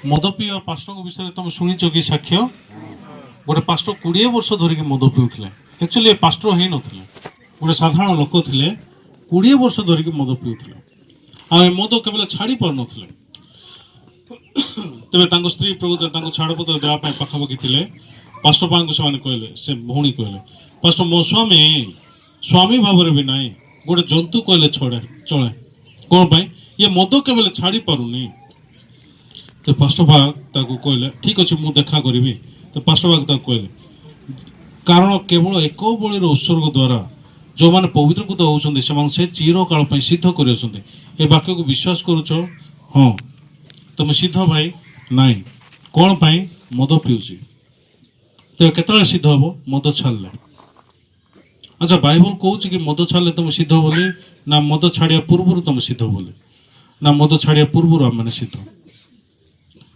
मद पिया पास्टर विषय तुम शुणिच कि साक्ष्य गोटे पास्टर 20 वर्ष धरिक मद पिउथिले एक्चुअली पास्टर ही नथिले गोटे साधारण लोक थिले 20 वर्ष धरिक मद पिउथिले आ मद केवल छाड़ी पार नथिले तेबे तांको स्त्री प्रभु तांको छाड़पत्र देवा पाई पाखापाखि थिले पास्टर पांको से कहले से भौणी कहले पास्टर मो स्वामी भाव भी नाई गोटे जंतु कहले छड़े चले कौन पाई ये मद केवल छाड़ी पारुनी तो पास्टर बाग ताको कहले ठीक अच्छे मु देखा करी तो पास्टर बाग ताको कहले कारण केवल एक बलिर उत्सर्ग द्वारा जो मैंने पवित्रकृत होती से चिर काल सिद्ध कर वाक्य को विश्वास करुच हाँ तुम सिद्ध भाई नाई कौन पाई मद पिउची तो केतले सिद्ध हम मद छाड़ले अच्छा बाइबल कहूँ कि मद छाड़ले तुम सिद्ध बोली ना मद छाड़िया पूर्व तुम सिद्ध बोली ना मद छाड़िया पूर्व आम मैंने सिद्ध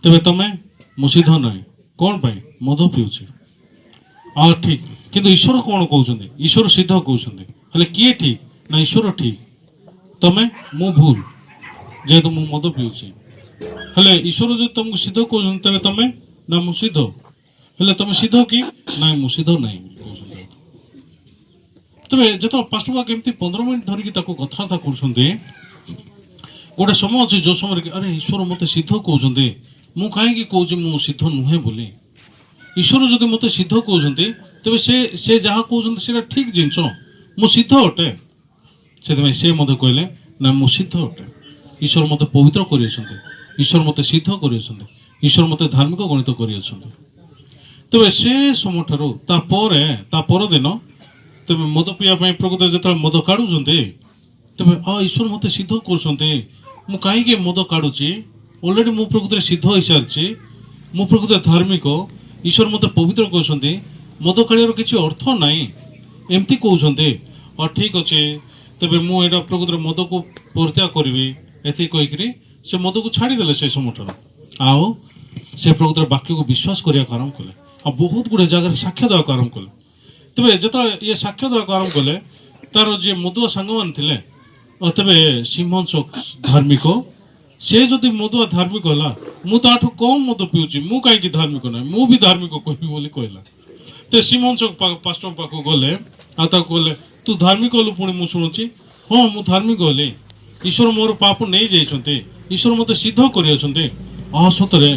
तेरे तुम्हें मुसिद्ध ना कौन पाई मद पिउची आ ठीक किंतु ईश्वर कौन कहते ईश्वर सिद्ध कहते किए ठीक ना ईश्वर ठीक तुम्हें मु भूल जेहेतु मु मद पिउची हेले ईश्वर जो तुमको सिद्ध कहते तेरे तुम्हें ना मु सिद्ध हेले तुम सिद्ध कि ना मु सिद्ध ना तेरे जो पास्टर बाग एमती 15 मिनट धरिक कथबार्ता कर गोटे समय अच्छे जो समय अरे ईश्वर मत सिद्ध कहते मु कहीं कौच मु सिद्ध नुहे बोली ईश्वर जदि मत सिद्ध कहते तेरे से जहाँ कहते से ठीक जिनस मु सिद्ध अटे से मत कहले ना मु सिद्ध अटे ईश्वर मत पवित्र कर ईश्वर मत सिद्ध कर ईश्वर मत धार्मिक गणित कर तेरे से समय ठार दिन तेरे मद पीवाई प्रकृत जो मद काढ़ुं तेरे ईश्वर मत सिद्ध कर कहीं मद काढ़ुची ऑलरेडी मु प्रकृत सिद्ध हो सारी मु प्रकृत धार्मिक ईश्वर मत पवित्र कहते मद काढ़ किसी अर्थ नाई एमती कहते और ठीक अच्छे तेरे मुझे प्रकृत मद को परित्याग करी एति कहीकि से मद को छाड़ीदे से समय आओ से प्रकृत वाक्य को विश्वास करने आरंभ कले आ बहुत गुड़े जगह साक्ष्य देवा आरंभ कले तेरे जो ये साक्ष्य देवा आरंभ कले तार जी मदुआ सांग मान तेरे सिंहन धार्मिक से जदि मदुआ धार्मिक है मुझे कम मद पिउची मु कहीं धार्मिक ना मु भी धार्मिक कहबी बोली कहला तो सिमन चौक पास्टर पाख गले आले तू धार्मिक हलु पुणी मु शुणुची हाँ मु धार्मिक हली ईश्वर मोर पाप नहीं जाइछन्ते ईश्वर मत सिद्ध कर सतरे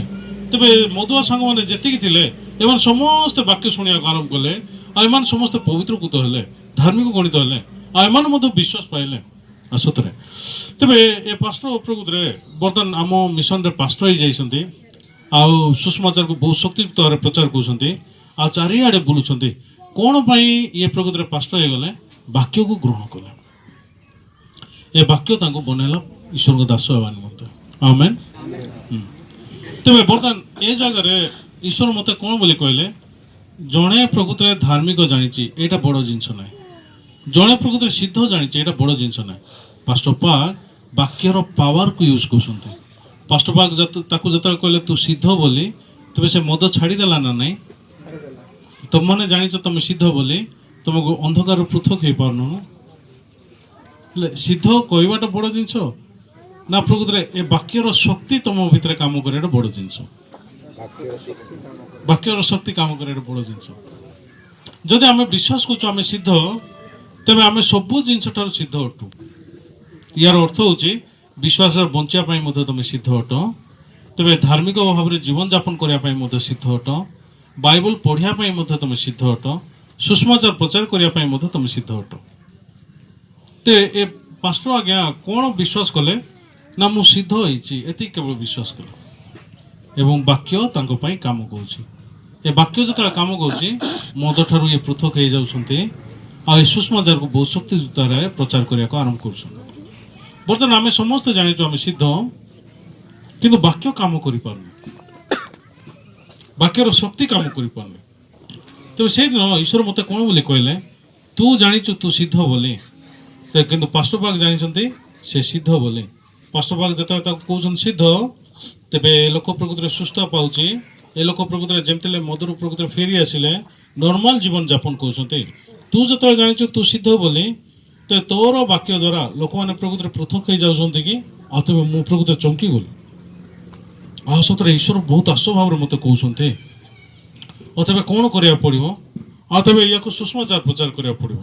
तेरे मदुआ सांग मैंने जी थे एम समस्त वाक्य शुणा आरंभ कले आम समस्त पवित्रकृत हेले धार्मिक गणित हेले आम विश्वास पाइले सतरे तेरे ए पास्टर प्रकृत बर्तमान आम मिशन पास्टर ही जाइछन्ते आउ सुषमाचार को बहुत शक्तियुक्त भाव प्रचार कर चारिआडे बुलूं कौन पाई ये प्रकृत पास्टर हो गले वाक्य को ग्रहण कले ये वाक्य बनैला ईश्वर को दास होगा निमंते आमेन तेरे बर्तमान ए जगह ईश्वर मत कौन बोली कहले जड़े प्रकृत धार्मिक जानी यहाँ बड़ जिनस ना जड़े प्रकृत सिद्ध जानी यहाँ बड़ जिनस ना पास्टर पाग वाक्यर पावर को यूज कर पास्टर पाग जो कहले तू सिद्ध बोली तेरे से मद छाड़ीदेला ना नहीं तुम मैंने जाच तुम सिद्ध बोली तुमको अंधकार पृथक हो पार सिद्ध कहवाटा बड़ जिनस ना प्रकृत ए वाक्यर शक्ति तुम भितर काम कर बड़ जिनस वाक्यर शक्ति काम कर बड़ जिनस जदि आम विश्वास करें सिद्ध तेरे आम सब जिनस सिद्ध अटू यार अर्थ हूँ विश्वास बचापी तुम सिद्ध अट तेरे धार्मिक भाव में जीवन यापन करने सिद्ध अट बाइबल पढ़ापी तुम सिद्ध अट सुषमाचार प्रचार करने तुम सिद्ध अट ते ए पास्टर आज्ञा कौन विश्वास कले ना मु सिद्ध होती केवल विश्वास कले एवं वाक्य काम कर वाक्य जो काम कर मद ठार ये पृथक हो जाती सुषमाचार को बहुत शक्तियुक्त प्रचार करने को आरंभ कर बर्तमान आम समस्त जानी आम सिद्ध किंतु वाक्य काम कर वाक्यर शक्ति काम कर तेज से दिन ईश्वर मत कौन बोली कहले तू जानीचु तू सिद्ध बोली किंतु पास्टर बाग जानी से सिद्ध बोली पास्टर बाग जो कहते सिद्ध तेरे लोक प्रकृत सुस्थ पाँच ए लोक प्रकृत जमी मदर प्रकृत फेरी आसिले नॉर्मल जीवन यापन कर तू जो जानीचु तू सिद्ध बोली तो तोर वाक्य द्वारा लोक मैंने प्रकृत पृथक हो जाती कि तुम्हें मु प्रकृत चमकी गली ସତରେ ଈଶ୍ୱର ବହୁତ ଆଶ୍ଚର୍ଯ୍ୟ ଭାବରେ ମୋତେ କହୁଛନ୍ତି। ଆଉ ତେବେ କ'ଣ କରିବାକୁ ପଡ଼ିବ? ଆଉ ତେବେ ୟାକୁ ସୁଷମାଚାର ପ୍ରଚାର କରିବାକୁ ପଡ଼ିବ।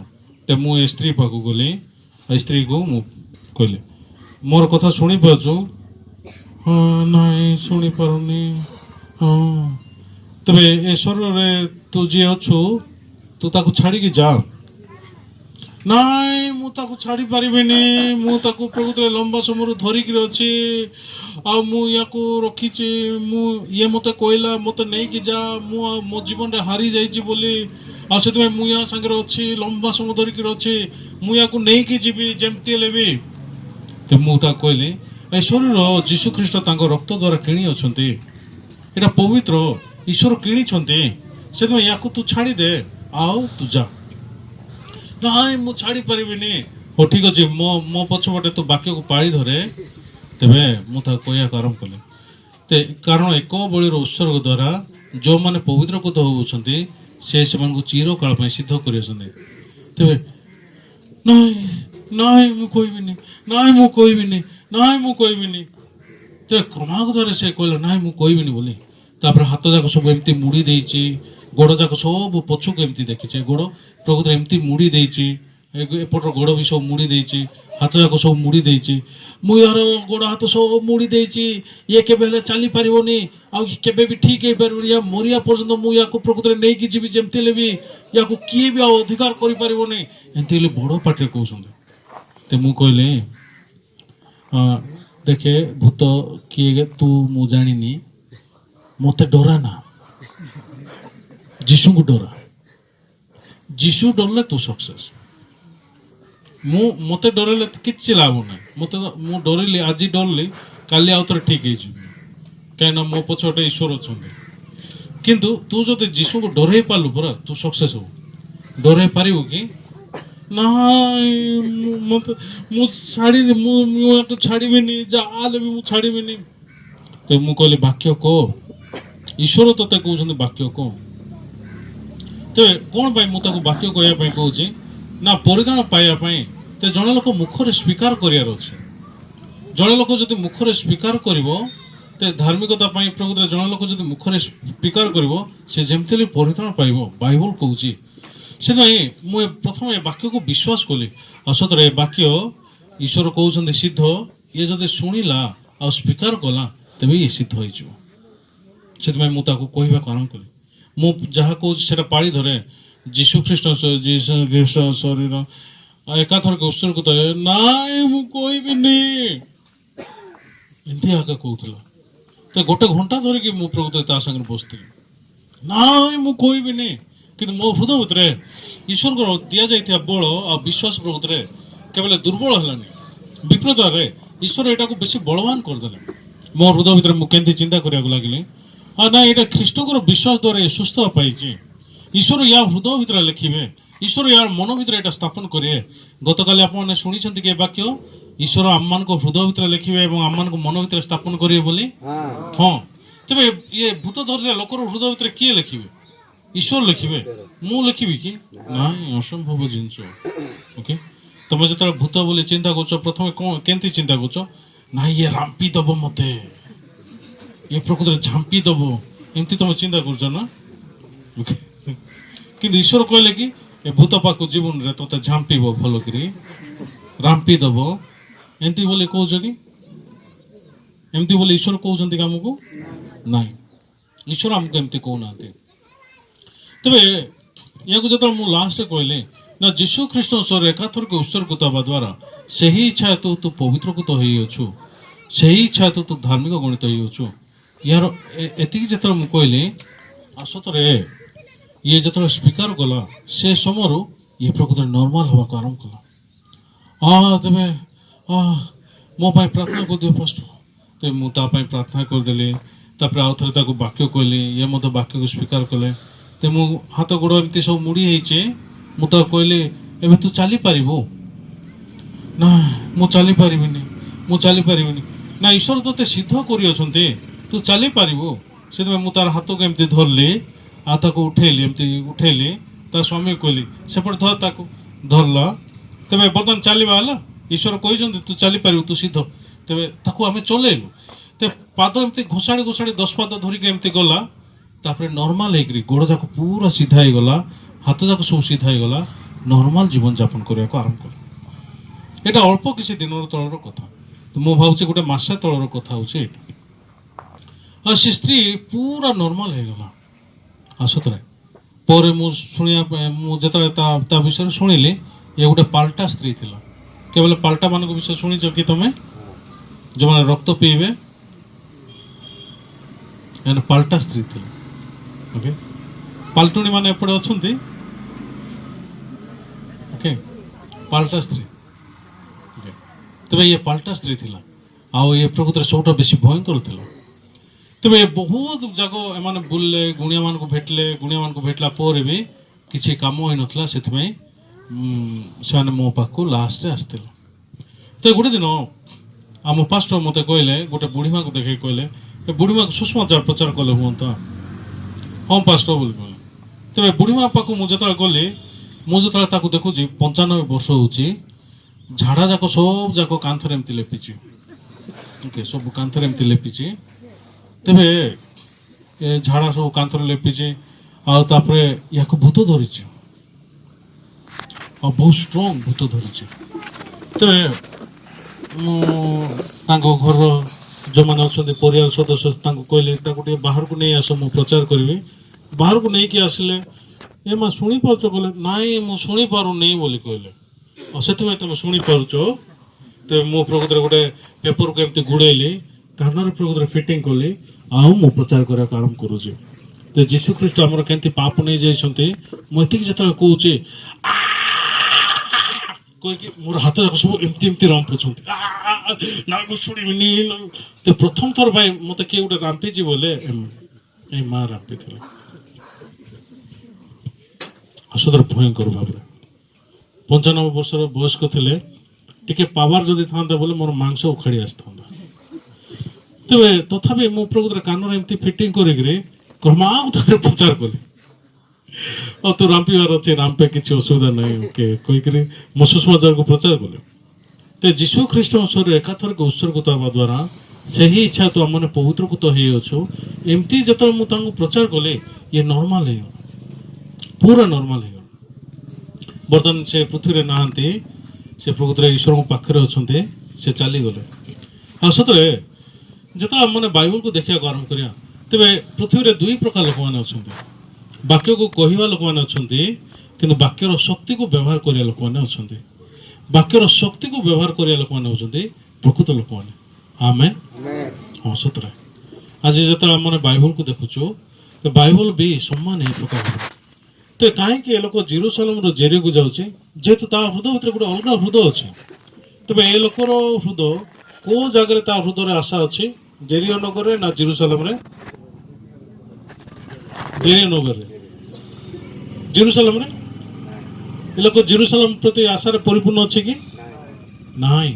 ତେବେ ମୁଁ ଏ ସ୍ତ୍ରୀ ପାଖକୁ ଗଲି। ଏ ସ୍ତ୍ରୀକୁ ମୁଁ କହିଲି, ମୋର କଥା ଶୁଣିପାରୁଛୁ? ହଁ, ନାଇଁ ଶୁଣିପାରୁନି। ହଁ, ତେବେ ଏ ଶରୀରରେ ତୁ ଯିଏ ଅଛୁ, ତୁ ତାକୁ ଛାଡ଼ିକି ଯା। ନାଇଁ, ମୁଁ ତାକୁ ଛାଡ଼ି ପାରିବିନି। ମୁଁ ତାକୁ ପ୍ରକୃତରେ ଲମ୍ବା ସମୟରୁ ଧରିକିରି ଅଛି। ଆଉ ମୁଁ ୟାକୁ ରଖିଛି। ଇଏ ମୋତେ କହିଲା ମୋତେ ନେଇକି ଯା। ମୁଁ ମୋ ଜୀବନରେ ହାରି ଯାଇଛି ବୋଲି, ଆଉ ସେଥିପାଇଁ ମୁଁ ୟା ସାଙ୍ଗରେ ଅଛି, ଲମ୍ବା ସମୟ ଧରିକିରି ଅଛି। ମୁଁ ୟାକୁ ନେଇକି ଯିବି ଯେମିତି ହେଲେ ବି। ତ ମୁଁ ତାକୁ କହିଲି, ଏ ଶରୀର ଯୀଶୁ ଖ୍ରୀଷ୍ଟ ତାଙ୍କ ରକ୍ତ ଦ୍ୱାରା କିଣି ଅଛନ୍ତି। ଏଇଟା ପବିତ୍ର, ଈଶ୍ୱର କିଣିଛନ୍ତି। ସେଥିପାଇଁ ୟାକୁ ତୁ ଛାଡ଼ିଦେ, ଆଉ ତୁ ଯା। ନାଇଁ, ମୁଁ ଛାଡ଼ି ପାରିବିନି। ହଉ ଠିକ୍ ଅଛି, ମୋ ପଛପଟେ ତୁ ବାକ୍ୟକୁ ପାଳି ଧରେ। ତେବେ ମୁଁ ତାକୁ କହିବାକୁ ଆରମ୍ଭ କଲି, କାରଣ ଏକ ବଳିର ଉତ୍ସର୍ଗ ଦ୍ୱାରା ଯେଉଁମାନେ ପବିତ୍ରକୃତ ହେଉଛନ୍ତି ସେମାନଙ୍କୁ ଚିରକାଳ ପାଇଁ ସିଦ୍ଧ କରିଅଛନ୍ତି। ତେବେ ନାଇଁ ନାଇଁ ମୁଁ କହିବିନି, ନାଇଁ ମୁଁ କହିବିନି, ନାଇଁ ମୁଁ କହିବିନି। ତେବେ କ୍ରମାଗତରେ ସେ କହିଲା ନାଇଁ ମୁଁ କହିବିନି ବୋଲି। ତାପରେ ହାତ ଯାକ ସବୁ ଏମିତି ମୁଡ଼ି ଦେଇଛି, ଗୋଡ଼ ଯାକ ସବୁ ପଛକୁ ଏମିତି ଦେଖିছে, ଗୋଡ଼ ପ୍ରକୃତରେ ଏମିତି ମୁଡ଼ି ଦେଇଛି, ଏପଟର ଗୋଡ଼ ବି ସବୁ ମୁଡ଼ି ଦେଇଛି, ହାତ ଯାକ ସବୁ ମୁଡ଼ି ଦେଇଛି। ମୁଁ ୟାର ଗୋଡ଼ ହାତ ସବୁ ମୁଡ଼ି ଦେଇଛି। ଇଏ କେବେ ହେଲେ ଚାଲିପାରିବନି, ଆଉ କେବେ ବି ଠିକ୍ ହେଇପାରିବନି। ୟା ମରିବା ପର୍ଯ୍ୟନ୍ତ ମୁଁ ୟାକୁ ପ୍ରକୃତରେ ନେଇକି ଯିବି ଯେମିତି ହେଲେ ବି। ୟାକୁ କିଏ ବି ଆଉ ଅଧିକାର କରିପାରିବନି, ଏମିତି ହେଲେ ବଡ଼ ପାଟିରେ କହୁଛନ୍ତି। ତ ମୁଁ କହିଲି, ଦେଖେ ଭୂତ କିଏ ତୁ ମୁଁ ଜାଣିନି, ମୋତେ ଡରା ନା, ଯୀଶୁଙ୍କୁ ଡରା। ଯୀଶୁ ଡରିଲେ ତୁ ସକ୍ସେସ୍। ମୋତେ ଡରେଇଲେ କିଛି ଲାଭ ନାହିଁ। ମୁଁ ଡରିଲି, ଆଜି ଡରିଲି, କାଲି ଆଉ ଥରେ ଠିକ୍ ହେଇଯିବି, କାହିଁକିନା ମୋ ପଛପଟେ ଈଶ୍ୱର ଅଛନ୍ତି। କିନ୍ତୁ ତୁ ଯଦି ଯୀଶୁଙ୍କୁ ଡରେଇ ପାରିଲୁ ପରା, ତୁ ସକ୍ସେସ୍ ହବୁ। ଡରେଇ ପାରିବୁ କି? ନାଇଁ, ମୁଁ ୟାକୁ ଛାଡ଼ିବିନି, ଯାହା ହେଲେ ବି ମୁଁ ଛାଡ଼ିବିନି। ତ ମୁଁ କହିଲି, ବାକ୍ୟ କହ, ଈଶ୍ୱର ତୋତେ କହୁଛନ୍ତି ବାକ୍ୟ କହ। ତେବେ କ'ଣ ପାଇଁ ମୁଁ ତାକୁ ବାକ୍ୟ କହିବା ପାଇଁ କହୁଛି ନା, ପରିତ୍ରାଣ ପାଇବା ପାଇଁ। ତ ଜଣେ ଲୋକ ମୁଖରେ ସ୍ୱୀକାର କରିବାର ଅଛି। ଜଣେ ଲୋକ ଯଦି ମୁଖରେ ସ୍ୱୀକାର କରିବ, ତ ଧାର୍ମିକତା ପାଇଁ ପ୍ରକୃତରେ ଜଣେ ଲୋକ ଯଦି ମୁଖରେ ସ୍ୱୀକାର କରିବ, ସେ ଯେମିତି ହେଲେ ପରିତ୍ରାଣ ପାଇବ, ବାଇବଲ କହୁଛି। ସେଥିପାଇଁ ମୁଁ ପ୍ରଥମେ ଏ ବାକ୍ୟକୁ ବିଶ୍ୱାସ କଲି। ଆଉ ସତରେ ଏ ବାକ୍ୟ ଈଶ୍ୱର କହୁଛନ୍ତି ସିଦ୍ଧ। ଇଏ ଯଦି ଶୁଣିଲା ଆଉ ସ୍ୱୀକାର କଲା, ତେବେ ଇଏ ସିଦ୍ଧ ହେଇଯିବ। ସେଥିପାଇଁ ମୁଁ ତାକୁ କହିବାକୁ ଆରମ୍ଭ କଲି। ମୁଁ ଯାହା କହୁଛି ସେଟା ପାଳି ଧରେ। ଯୀଶୁ ଖ୍ରୀଷ୍ଟ ଶରୀର ଏକାଥରକେ ଉତ୍ସର୍ଗୀକୃତ। ନାଇଁ ମୁଁ କହିବିନି, ଏମିତି ଆକା କହୁଥିଲା। ତ ଗୋଟେ ଘଣ୍ଟା ଧରିକି ମୁଁ ପ୍ରକୃତରେ ତା ସାଙ୍ଗରେ ବସିଥିଲି। ନାଇଁ ମୁଁ କହିବିନି, କିନ୍ତୁ ମୋ ହୃଦୟ ଭିତରେ ଈଶ୍ୱରଙ୍କର ଦିଆଯାଇଥିବା ବଳ ଆଉ ବିଶ୍ୱାସ ପ୍ରକୃତରେ କେବଳ ଦୁର୍ବଳ ହେଲାନି। ବିପଦରେ ଈଶ୍ୱର ଏଟାକୁ ବେଶୀ ବଳବାନ କରିଦେଲେ। ମୋ ହୃଦୟ ଭିତରେ ମୁଁ କେମିତି ଚିନ୍ତା କରିବାକୁ ଲାଗିଲି, ନାଇଁ ଏଇଟା ଖ୍ରୀଷ୍ଟଙ୍କର ବିଶ୍ୱାସ ଦ୍ୱାରା ଏ ସୁସ୍ଥ ପାଇଛି। ଈଶ୍ୱର ୟା ହୃଦୟ ଭିତରେ ଲେଖିବେ, ଈଶ୍ୱର ୟାର ମନ ଭିତରେ ଏଇଟା ସ୍ଥାପନ କରିବେ। ଗତକାଲି ଆପଣମାନେ ଶୁଣିଛନ୍ତି କି ଏ ବାକ୍ୟ, ଈଶ୍ୱର ଆମମାନଙ୍କ ହୃଦୟ ଭିତରେ ଲେଖିବେ ଏବଂ ଆମମାନଙ୍କ ମନ ଭିତରେ ସ୍ଥାପନ କରିବେ ବୋଲି। ହଁ, ତେବେ ଇଏ ଭୂତ ଧରିଲେ ଲୋକର ହୃଦୟ ଭିତରେ କିଏ ଲେଖିବେ? ଈଶ୍ୱର ଲେଖିବେ। ମୁଁ ଲେଖିବି କି? ନାଇଁ, ଅସମ୍ଭବ ଜିନିଷ। ଓକେ, ତମେ ଯେତେବେଳେ ଭୂତ ବୋଲି ଚିନ୍ତା କରୁଛ, ପ୍ରଥମେ କ'ଣ କେମିତି ଚିନ୍ତା କରୁଛ? ନାଇଁ ଇଏ ରାମ୍ପି ଦବ ମତେ, ଇଏ ପ୍ରକୃତରେ ଝାମ୍ପି ଦବ, ଏମିତି ତମେ ଚିନ୍ତା କରୁଛ ନା? କିନ୍ତୁ ଈଶ୍ୱର କହିଲେ କି ଏ ଭୂତ ପାଖକୁ ଜୀବନରେ ତୋତେ ଝାମ୍ପିବ, ଭଲ କରି ରାମ୍ପି ଦବ, ଏମିତି ବୋଲି କହୁଛ କି? ଏମିତି ବୋଲି ଈଶ୍ୱର କହୁଛନ୍ତି କି ଆମକୁ? ନାଇଁ, ଈଶ୍ୱର ଆମକୁ ଏମିତି କହୁନାହାନ୍ତି। ତେବେ ୟାକୁ ଯେତେବେଳେ ମୁଁ ଲାଷ୍ଟରେ କହିଲି ନା, ଯୀଶୁ ଖ୍ରୀଷ୍ଟ ଶରୀର ଏକାଥରକେ ଉତ୍ସର୍ଗୀକୃତ ହେବା ଦ୍ୱାରା ସେହି ଇଚ୍ଛା ହେତୁ ତୁ ପବିତ୍ରକୃତ ହେଇଅଛୁ, ସେହି ଇଚ୍ଛା ହେତୁ ତୁ ଧାର୍ମିକ ଗଣିତ ହେଇଅଛୁ। ୟାର ଏତିକି ଯେତେବେଳେ ମୁଁ କହିଲି, ସତରେ ଇଏ ଯେତେବେଳେ ସ୍ୱୀକାର କଲା, ସେ ସମୟରୁ ଇଏ ପ୍ରକୃତରେ ନର୍ମାଲ ହେବାକୁ ଆରମ୍ଭ କଲା। ତେବେ ମୋ ପାଇଁ ପ୍ରାର୍ଥନା କରିଦିଅ ଫାଷ୍ଟ। ତେବେ ମୁଁ ତା ପାଇଁ ପ୍ରାର୍ଥନା କରିଦେଲି। ତାପରେ ଆଉ ଥରେ ତାକୁ ବାକ୍ୟ କହିଲି, ଇଏ ମଧ୍ୟ ବାକ୍ୟକୁ ସ୍ୱୀକାର କଲେ। ତ ମୁଁ ହାତ ଗୋଡ଼ ଏମିତି ସବୁ ମୁଡ଼ି ହେଇଛି। ମୁଁ ତାକୁ କହିଲି, ଏବେ ତୁ ଚାଲିପାରିବୁ? ନା ମୁଁ ଚାଲିପାରିବିନି, ମୁଁ ଚାଲିପାରିବିନି। ନା, ଈଶ୍ୱର ତୋତେ ସିଦ୍ଧ କରିଅଛନ୍ତି, ତୁ ଚାଲିପାରିବୁ। ସେଥିପାଇଁ ମୁଁ ତାର ହାତକୁ ଏମିତି ଧରିଲି, ଆଉ ତାକୁ ଉଠେଇଲି, ଏମିତି ଉଠେଇଲି। ତା ସ୍ୱାମୀ କହିଲି, ସେପଟେ ଧର, ତାକୁ ଧରିଲା। ତେବେ ବର୍ତ୍ତମାନ ଚାଲିବା ହେଲା। ଈଶ୍ୱର କହିଛନ୍ତି ତୁ ଚାଲିପାରିବୁ, ତୁ ସିଦ୍ଧ। ତେବେ ତାକୁ ଆମେ ଚଲେଇଲୁ। ते पाद एमती घोषाड़ी घोषाड़ी 10 पाद धरिक एमती गला तापर नॉर्मल होकर गोड़ जाक पूरा सीधा ही गला हाथ जाक सब सीधा ही गला नॉर्मल जीवन यापन करने को आरंभ कला एटा अल्प किसी दिन तलर कथा तो मु भावुचे गोटे मासे तलर कथा होचे आ से स्त्री पूरा नॉर्मल हो गला आसतरे पर मु शुणिया मु जतरे ता विषय शुणिली ये गोटे पाल्टा स्त्री थिला केवल पाल्टा मान विषय शुणिच कि तुम जो मैंने रक्त पीबे एने पाल्टा स्त्री थी ओके पाल्टुणी माने एपटे अछंती ओके पाल्टा स्त्री ओके तबे ये पाल्टा स्त्री थिला आ ये प्रकृति सबटा बेसी भयंकर थिला तबे बहुत जागो एमाने बुलले गुणिया मान को भेटला पर भी किसी काम होई नथला सेथमे से मो पाखु लास्ट रे आस्तिला तो गोटे दिन आम पास्टर मत कहले गोटे बुढ़ी माँ को देखे कहले बुढ़ी माँ को सुषमाचार प्रचार कले हूँ हाँ पास्टर बोली कहले तेरे बुढ़ी माँ पाक मुझे गली मुझे देखुची 95 वर्ष हो झाड़ा जाक सब जाक कांथर एमती लेपिची ओके सब कांथर एमती लेपिची तेरे ए झाड़ा सब कांथर लेपिची आउे या भूत धरी बहुत स्ट्रंग भूत धरी तेरे घर जो मैंने अच्छा परिवार सदस्य कहले बाहर को नहीं आस मु प्रचार करी बाहर को नहीं कि आसिले ए माँ शुणी पार्छ कहले नाई मु शुणी पारू नहीं बोली कहले से तुम शुणी पार्छ तो मु प्रकृत गोटे पेपर को एमती गुड़ेली कान प्रकृत फिटिंग कली आउ मु प्रचार करने आरंभ करुचे तो जीशु ख्रीस्ट आमर केमती पाप नहीं जाइए मुझे जो कहे मोर हाथ जाक सब एमती एमती रांपुंट ना शुणी तो प्रथम थर भाई मत किए गोटे रांपीची बोले माँ रांपी थे असदर भयंकर भाव 95 वर्षर वयस्क थे टिके पावर जदि था बोले मोर मांस उखाड़ी आसता तेरे तथापि मो प्रकृत कान एमती फिटिंग कर प्रचार कली और तो रांपिवार अच्छे रांपे किसी असुविधा नहीं ओके कहीकि मो सुषमाचार को प्रचार कले तो जीशु ख्रीस्ट स्वर एकाथर के उत्सर्गित हवा द्वारा से ही इच्छा तो आम पवित्रकृत हो एमती जो मुझे प्रचार कले ये नॉर्मल हो पूरा नॉर्मल हो बर्तमान से पृथ्वी नहांती से प्रकृत ईश्वर पाखे अच्छा से चलीगले आ सतरे जो मैंने बाइबल को देखा आरंभ करा तेरे पृथ्वी में 2 प्रकार लोक मैंने अच्छा वाक्य को कहवा लोक मैंने अच्छा कि वाक्यर शक्ति को व्यवहार करने लोक मैंने अच्छा वाक्यर शक्ति को व्यवहार करने लोक मैंने होती प्रकृत लोक मैंने आमेन हाँ सतरे आज जो मैंने बाइबल को देखुचु तो बाइबल भी सम्मान यही प्रकार तो कहीं लोक जेरूसालेम जेरी को जाऊँगी जेहेतु हृदय भर गोटे अलग हृदय अच्छे तेज ए लोकर हृदय को जगह हृदय आशा अच्छी जेरियो नगर ना जेरूसालेम रे जेरियो नगर जेरूसालेम रे ए लोक जेरूसालेम प्रति आशा परिपूर्ण अच्छे कि नहीं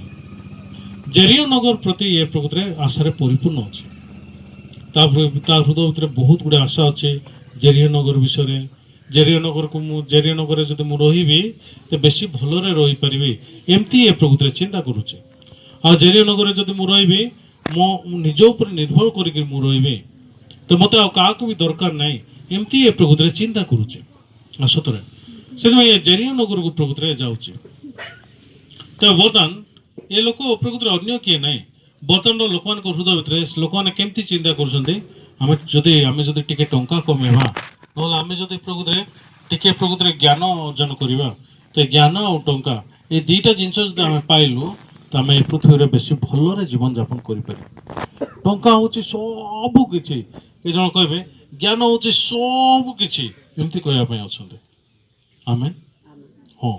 जेरियो नगर प्रति ये प्रकृत आशा परिपूर्ण अच्छे हृदय भर बहुत गुड़े आशा अच्छे जेरियो नगर विषय जेरियो नगर को जेरियो नगर जो मुझे तो बेसी भलरे रही पारि एमती ये प्रकृत चिंता करुचे आ जेरियो नगर जब मुझे रही मो निज उपर निर्भर करके रही तो मत क्या भी दरकार नहीं एमती ये प्रकृत चिंता करुचे सतरे से जेरियो नगर को प्रकृत जाऊँचे तो बर्तमान ये लोक प्रकृत अन्य किए ना बर्तमान लोक हृदय भितर लोक मैंने केमती चिंता करें टे टंका कमेवा ना आम जदि प्रकृत टिके प्रकृत ज्ञान अर्जन करवा तो ज्ञान और टंका ये 2टा जिनस जो आम पाइलु तो आम पृथ्वी में बेस भलरे जीवन यापन कर टंका हूँ सब किसी ये जन कहे ज्ञान हूँ सब किसी एमती कहवाई अच्छा आम हाँ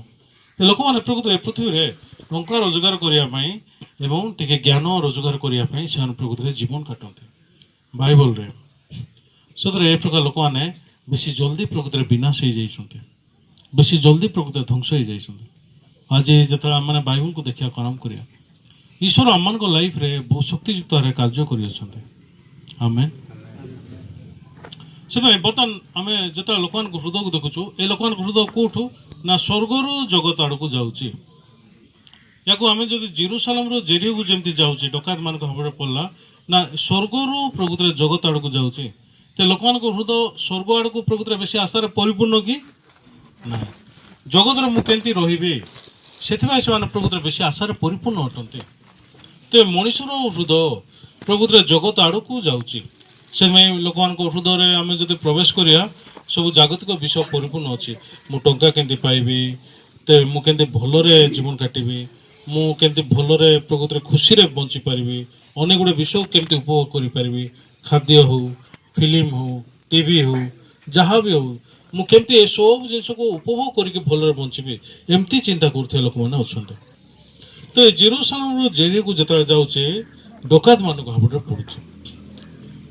लोक मैंने प्रकृत पृथ्वी में टंका रोजगार करने टिके ज्ञान रोजगार करने से प्रकृत जीवन काटते बाइबल रे सतरे ए प्रकार लोक मैंने बेसी जल्दी प्रकृत विनाश हो जाइए बेसी जल्दी प्रकृत ध्वंस हो जाइए आज जो आम बाइबल को देखा आरंभ करा ईश्वर आम लाइफ रे बहुत शक्तियुक्त भाव कार्य करें से बर्तमान आम जो लोक हृदय को देखुचु ए लोक हृदय कौटू ना स्वर्गर जगत आड़ को जाऊँगी या आम जो जेरूसालेम जेरियो को जमी जाऊँगी डकायत मान खबर पड़ा ନା ସ୍ୱର୍ଗରୁ ପ୍ରକୃତରେ ଜଗତ ଆଡ଼କୁ ଯାଉଛି। ତ ଲୋକମାନଙ୍କ ହୃଦୟ ସ୍ୱର୍ଗ ଆଡ଼କୁ ପ୍ରକୃତରେ ବେଶୀ ଆଶାରେ ପରିପୂର୍ଣ୍ଣ କି ନାହିଁ। ଜଗତରେ ମୁଁ କେମିତି ରହିବି ସେଥିପାଇଁ ସେମାନେ ପ୍ରକୃତରେ ବେଶୀ ଆଶାରେ ପରିପୂର୍ଣ୍ଣ ଅଟନ୍ତି। ତ ମଣିଷର ହୃଦୟ ପ୍ରକୃତରେ ଜଗତ ଆଡ଼କୁ ଯାଉଛି। ସେଥିପାଇଁ ଲୋକମାନଙ୍କ ହୃଦୟରେ ଆମେ ଯଦି ପ୍ରବେଶ କରିବା ସବୁ ଜାଗତିକ ବିଷୟ ପରିପୂର୍ଣ୍ଣ ଅଛି। ମୁଁ ଟଙ୍କା କେମିତି ପାଇବି, ତ ମୁଁ କେମିତି ଭଲରେ ଜୀବନ କାଟିବି, ମୁଁ କେମିତି ଭଲରେ ପ୍ରକୃତରେ ଖୁସିରେ ବଞ୍ଚିପାରିବି, ଅନେକ ଗୁଡ଼ିଏ ବିଷୟ କେମିତି ଉପଭୋଗ କରିପାରିବି, ଖାଦ୍ୟ ହେଉ, ଫିଲ୍ମ ହେଉ, ଟିଭି ହେଉ, ଯାହା ବି ହେଉ, ମୁଁ କେମିତି ଏସବୁ ଜିନିଷକୁ ଉପଭୋଗ କରିକି ଭଲରେ ବଞ୍ଚିବି, ଏମିତି ଚିନ୍ତା କରୁଥିବା ଲୋକମାନେ ଅଛନ୍ତି। ତ ଏ ଜେରୁସାଲେମରୁ ଜେରିକୁ ଯେତେବେଳେ ଯାଉଛି ଡକାୟତ ମାନଙ୍କ ହାବୁଡ଼ରେ ପଡ଼ୁଛି।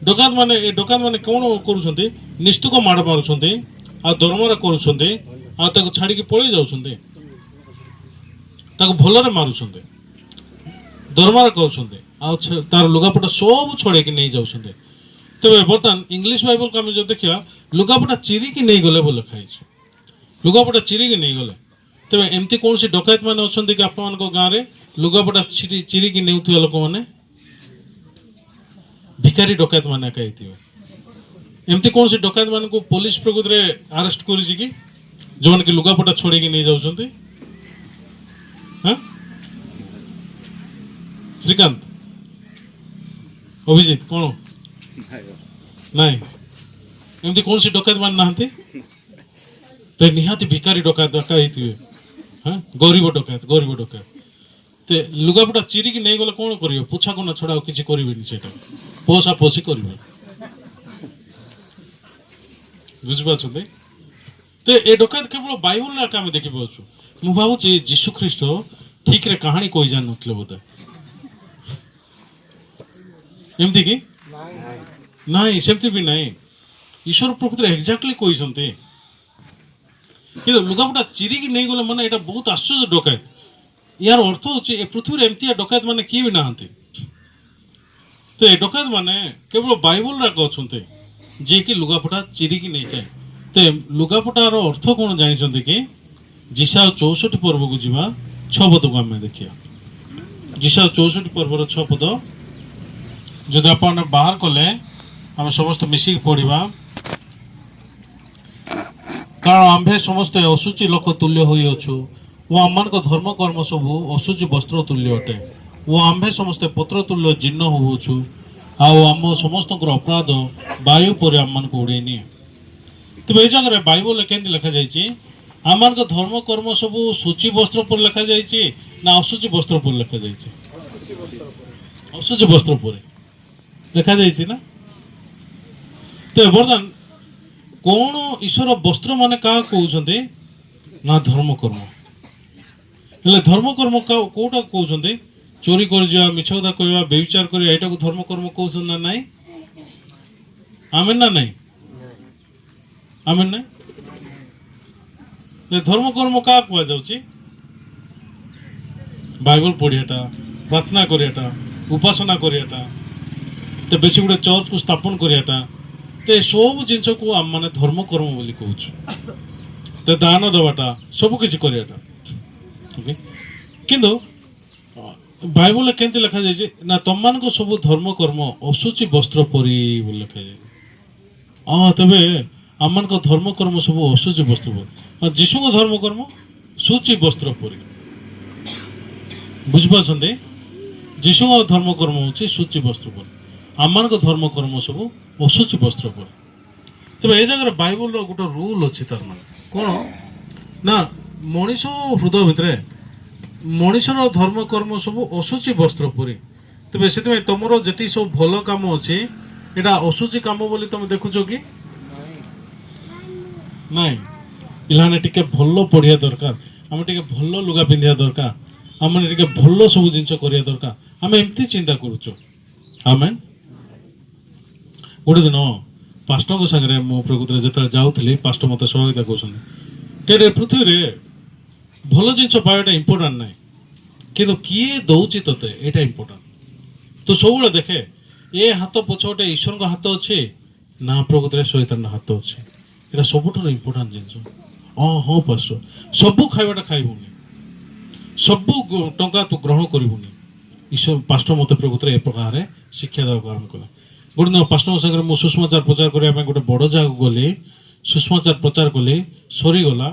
ଡକାୟତ ମାନେ କ'ଣ କରୁଛନ୍ତି? ନିସ୍ତୁକ ମାଡ଼ ମାରୁଛନ୍ତି, ଆଉ ଦରମାରା କରୁଛନ୍ତି, ଆଉ ତାକୁ ଛାଡ଼ିକି ପଳେଇ ଯାଉଛନ୍ତି, ତାକୁ ଭଲରେ ମାରୁଛନ୍ତି, ଦରମାରା କରୁଛନ୍ତି, ଆଉ ତାର ଲୁଗାପଟା ସବୁ ଛଡ଼େଇକି ନେଇ ଯାଉଛନ୍ତି। ତେବେ ବର୍ତ୍ତମାନ ଇଂଲିଶ ବାଇବଲକୁ ଆମେ ଯଦି ଦେଖିବା, ଲୁଗାପଟା ଚିରିକି ନେଇଗଲେ ବୋଲି ଲେଖା ହେଇଛି। ଲୁଗାପଟା ଚିରିକି ନେଇଗଲେ। ତେବେ ଏମିତି କୌଣସି ଡକାୟତ ମାନେ ଅଛନ୍ତି କି ଆପଣମାନଙ୍କ ଗାଁରେ ଲୁଗାପଟା ଚିରିକି ନେଉଥିବା ଲୋକମାନେ? ଭିକାରୀ ଡକାୟତ ମାନେ ଏକା ହେଇଥିବେ। ଏମିତି କୌଣସି ଡକାୟତ ମାନଙ୍କୁ ପୋଲିସ ପ୍ରକୃତରେ ଆରେଷ୍ଟ କରିଛି କି ଯେଉଁମାନେ କି ଲୁଗାପଟା ଛଡ଼େଇକି ନେଇ ଯାଉଛନ୍ତି? ଶ୍ରୀକାନ୍ତ, ଅଭିଜିତ, କ'ଣ ନାଇଁ? ଏମିତି କୌଣସି ଡକାୟତ ମାନେ ନାହାନ୍ତି? ତ ନିହାତି ଭିକାରୀ ଡକାୟତ ଏକା ହେଇଥିବେ। ଗରିବ ଡକାୟତ। ତ ଲୁଗାପଟା ଚିରିକି ନେଇଗଲେ କ'ଣ କରିବେ? ପୋଛା କନା ଛଡ଼ା ଆଉ କିଛି କରିବେନି, ସେଇଟା ପୋଷା ପୋଷି କରିବେ। ବୁଝିପାରୁଛନ୍ତି? ତ ଏ ଡକାୟତ କେବଳ ବାଇବଲରେ ଏକା ଆମେ ଦେଖିପାରୁଛୁ। ମୁଁ ଭାବୁଛି ଯୀଶୁ ଖ୍ରୀଷ୍ଟ ଠିକରେ କାହାଣୀ କହି ଜାଣିନଥିଲେ ବୋଧେ। ଏମିତି କି? ନାଇଁ, ସେମିତି ବି ନାହିଁ। ଈଶ୍ୱର ପ୍ରକୃତରେ ଏକ୍ଜାକ୍ଟଲି କହିଛନ୍ତି। କିନ୍ତୁ ଲୁଗାପଟା ଚିରିକି ନେଇଗଲେ ମାନେ ଏଇଟା ବହୁତ ଆଶ୍ଚର୍ଯ୍ୟ ଡକାୟତ। ୟାର ଅର୍ଥ ହଉଛି ଏ ପୃଥିବୀରେ ଏମିତିଆ ଡକାୟତ ମାନେ କିଏ ବି ନାହାନ୍ତି। ତ ଏ ଡକାୟତ ମାନେ କେବଳ ବାଇବଲରେ ଏକା ଅଛନ୍ତି, ଯିଏକି ଲୁଗାପଟା ଚିରିକି ନେଇଯାଏ। ତ ଲୁଗାପଟାର ଅର୍ଥ କ'ଣ ଜାଣିଛନ୍ତି କି? ଜିସାୟ 64 ପର୍ବକୁ ଯିବା 6 ପଦକୁ ଆମେ ଦେଖିବା। ଜିସାୟ 64 ପର୍ବର 6 ପଦ ଯଦି ଆପଣ ବାହାର କଲେ ଆମେ ସମସ୍ତେ ମିଶିକି ପଢିବା। କାରଣ ଆମ୍ଭେ ସମସ୍ତେ ଅଶୁଚି ଲୋକ ତୁଲ୍ୟ ହୋଇଅଛୁ ଓ ଆମମାନଙ୍କ ଧର୍ମ କର୍ମ ସବୁ ଅଶୁଚି ବସ୍ତ୍ର ତୁଲ୍ୟ ଅଟେ ଓ ଆମ୍ଭେ ସମସ୍ତେ ପତ୍ର ତୁଲ୍ୟ ଜୀର୍ଣ୍ଣ ହେଉଅଛୁ ଆଉ ଆମ ସମସ୍ତଙ୍କର ଅପରାଧ ବାୟୁ ପରି ଆମମାନଙ୍କୁ ଉଡ଼େଇ ନିଏ। ତେବେ ଏ ଜାଗାରେ ବାଇବଲରେ କେମିତି ଲେଖାଯାଇଛି? ଆମମାନଙ୍କ ଧର୍ମ କର୍ମ ସବୁ ସୂଚି ବସ୍ତ୍ର ପରି ଲେଖାଯାଇଛି ନା ଅଶୁଚି ବସ୍ତ୍ର ପରି ଲେଖାଯାଇଛି? ଅଶୁଚି ବସ୍ତ୍ର ପରି ଲେଖାଯାଇଛି ନା? ତ ବର୍ତ୍ତମାନ କ'ଣ ଈଶ୍ୱର ବସ୍ତ୍ର ମାନେ କାହାକୁ କହୁଛନ୍ତି? ନା ଧର୍ମକର୍ମ। ହେଲେ ଧର୍ମକର୍ମ କୋଉଟା କହୁଛନ୍ତି? ଚୋରି କରିଯିବା, ମିଛ କଥା କହିବା, ବ୍ୟଭିଚାର କରିବା, ଏଇଟାକୁ ଧର୍ମକର୍ମ କହୁଛନ୍ତି ନା ନାଇଁ? ଆମେନ୍ ନା ନାଇଁ? ଆମେନ୍ ନାଇଁ? ଧର୍ମକର୍ମ କାହାକୁ କୁହାଯାଉଛି? ବାଇବଲ ପଢ଼ିବାଟା, ପ୍ରାର୍ଥନା କରିବାଟା, ଉପାସନା କରିବାଟା, ତ ବେଶୀ ଗୁଡ଼େ ଚର୍ଚ୍ଚକୁ ସ୍ଥାପନ କରିବାଟା, ତ ଏସବୁ ଜିନିଷକୁ ଆମମାନେ ଧର୍ମକର୍ମ ବୋଲି କହୁଛୁ। ତ ଦାନ ଦେବାଟା, ସବୁ କିଛି କରିବାଟା। ଓକେ, କିନ୍ତୁ ବାଇବଲରେ କେମିତି ଲେଖାଯାଇଛି? ନା ତମମାନଙ୍କ ସବୁ ଧର୍ମକର୍ମ ଅଶୁଚି ବସ୍ତ୍ର ପରି ବୋଲି ଲେଖାଯାଇଛି। ତେବେ ଆମମାନଙ୍କ ଧର୍ମକର୍ମ ସବୁ ଅଶୁଚି ବସ୍ତ୍ର ପରି, ଯୀଶୁଙ୍କ ଧର୍ମକର୍ମ ସୂଚି ବସ୍ତ୍ର ପରି। ବୁଝିପାରୁଛନ୍ତି? ଯୀଶୁଙ୍କ ଧର୍ମକର୍ମ ହେଉଛି ସୂଚି ବସ୍ତ୍ର ପରି, ଆମମାନଙ୍କ ଧର୍ମକର୍ମ ସବୁ ଅଶୁଚି ବସ୍ତ୍ର ପରି। ତେବେ ଏ ଜାଗାରେ ବାଇବଲର ଗୋଟେ ରୁଲ ଅଛି। ତାର ମାନେ କ'ଣ? ନା ମଣିଷ ହୃଦୟ ଭିତରେ ମଣିଷର ଧର୍ମକର୍ମ ସବୁ ଅଶୁଚି ବସ୍ତ୍ର ପରି। ତେବେ ସେଥିପାଇଁ ତମର ଯେତିକି ସବୁ ଭଲ କାମ ଅଛି ଏଇଟା ଅଶୁଚି କାମ ବୋଲି ତମେ ଦେଖୁଛ କି? ନାଇଁ। ପିଲାମାନେ ଟିକେ ଭଲ ପଢ଼ିବା ଦରକାର, ଆମେ ଟିକେ ଭଲ ଲୁଗା ପିନ୍ଧିବା ଦରକାର, ଆମେ ଟିକେ ଭଲ ସବୁ ଜିନିଷ କରିବା ଦରକାର। ଆମେ ଏମିତି ଚିନ୍ତା କରୁଛୁ। ଆମେ ଗୋଟେ ଦିନ ପାଷ୍ଟରଙ୍କ ସାଙ୍ଗରେ ମୁଁ ପ୍ରକୃତରେ ଯେତେବେଳେ ଯାଉଥିଲି, ପାଷ୍ଟର ମୋତେ ସହଯୋଗିତା କରୁଛନ୍ତି। ତେବେ ପୃଥିବୀରେ ଭଲ ଜିନିଷ ପାଇବାଟା ଇମ୍ପୋର୍ଟାଣ୍ଟ ନାହିଁ, କିନ୍ତୁ କିଏ ଦଉଛି ତତେ ଏଇଟା ଇମ୍ପୋର୍ଟାଣ୍ଟ। ତୁ ସବୁବେଳେ ଦେଖେ ଏ ହାତ ପଛପଟେ ଈଶ୍ୱରଙ୍କ ହାତ ଅଛି ନା ପ୍ରକୃତରେ ଶୈତାନର ହାତ ଅଛି। ଏଇଟା ସବୁଠାରୁ ଇମ୍ପୋର୍ଟାଣ୍ଟ ଜିନିଷ। ହଁ ପାଷ୍ଟର, ସବୁ ଖାଇବାଟା ଖାଇବୁନି, ସବୁ ଟଙ୍କା ତୁ ଗ୍ରହଣ କରିବୁନି, ईश्वर पास्टर मत प्रकृति ए प्रकार शिक्षा देवाक आरम्भ कले गोटे दिन पास्टर सागर मुझे सुषमाचार प्रचार करने गोटे बड़ जगह गली सुषमाचार प्रचार कली सरीगला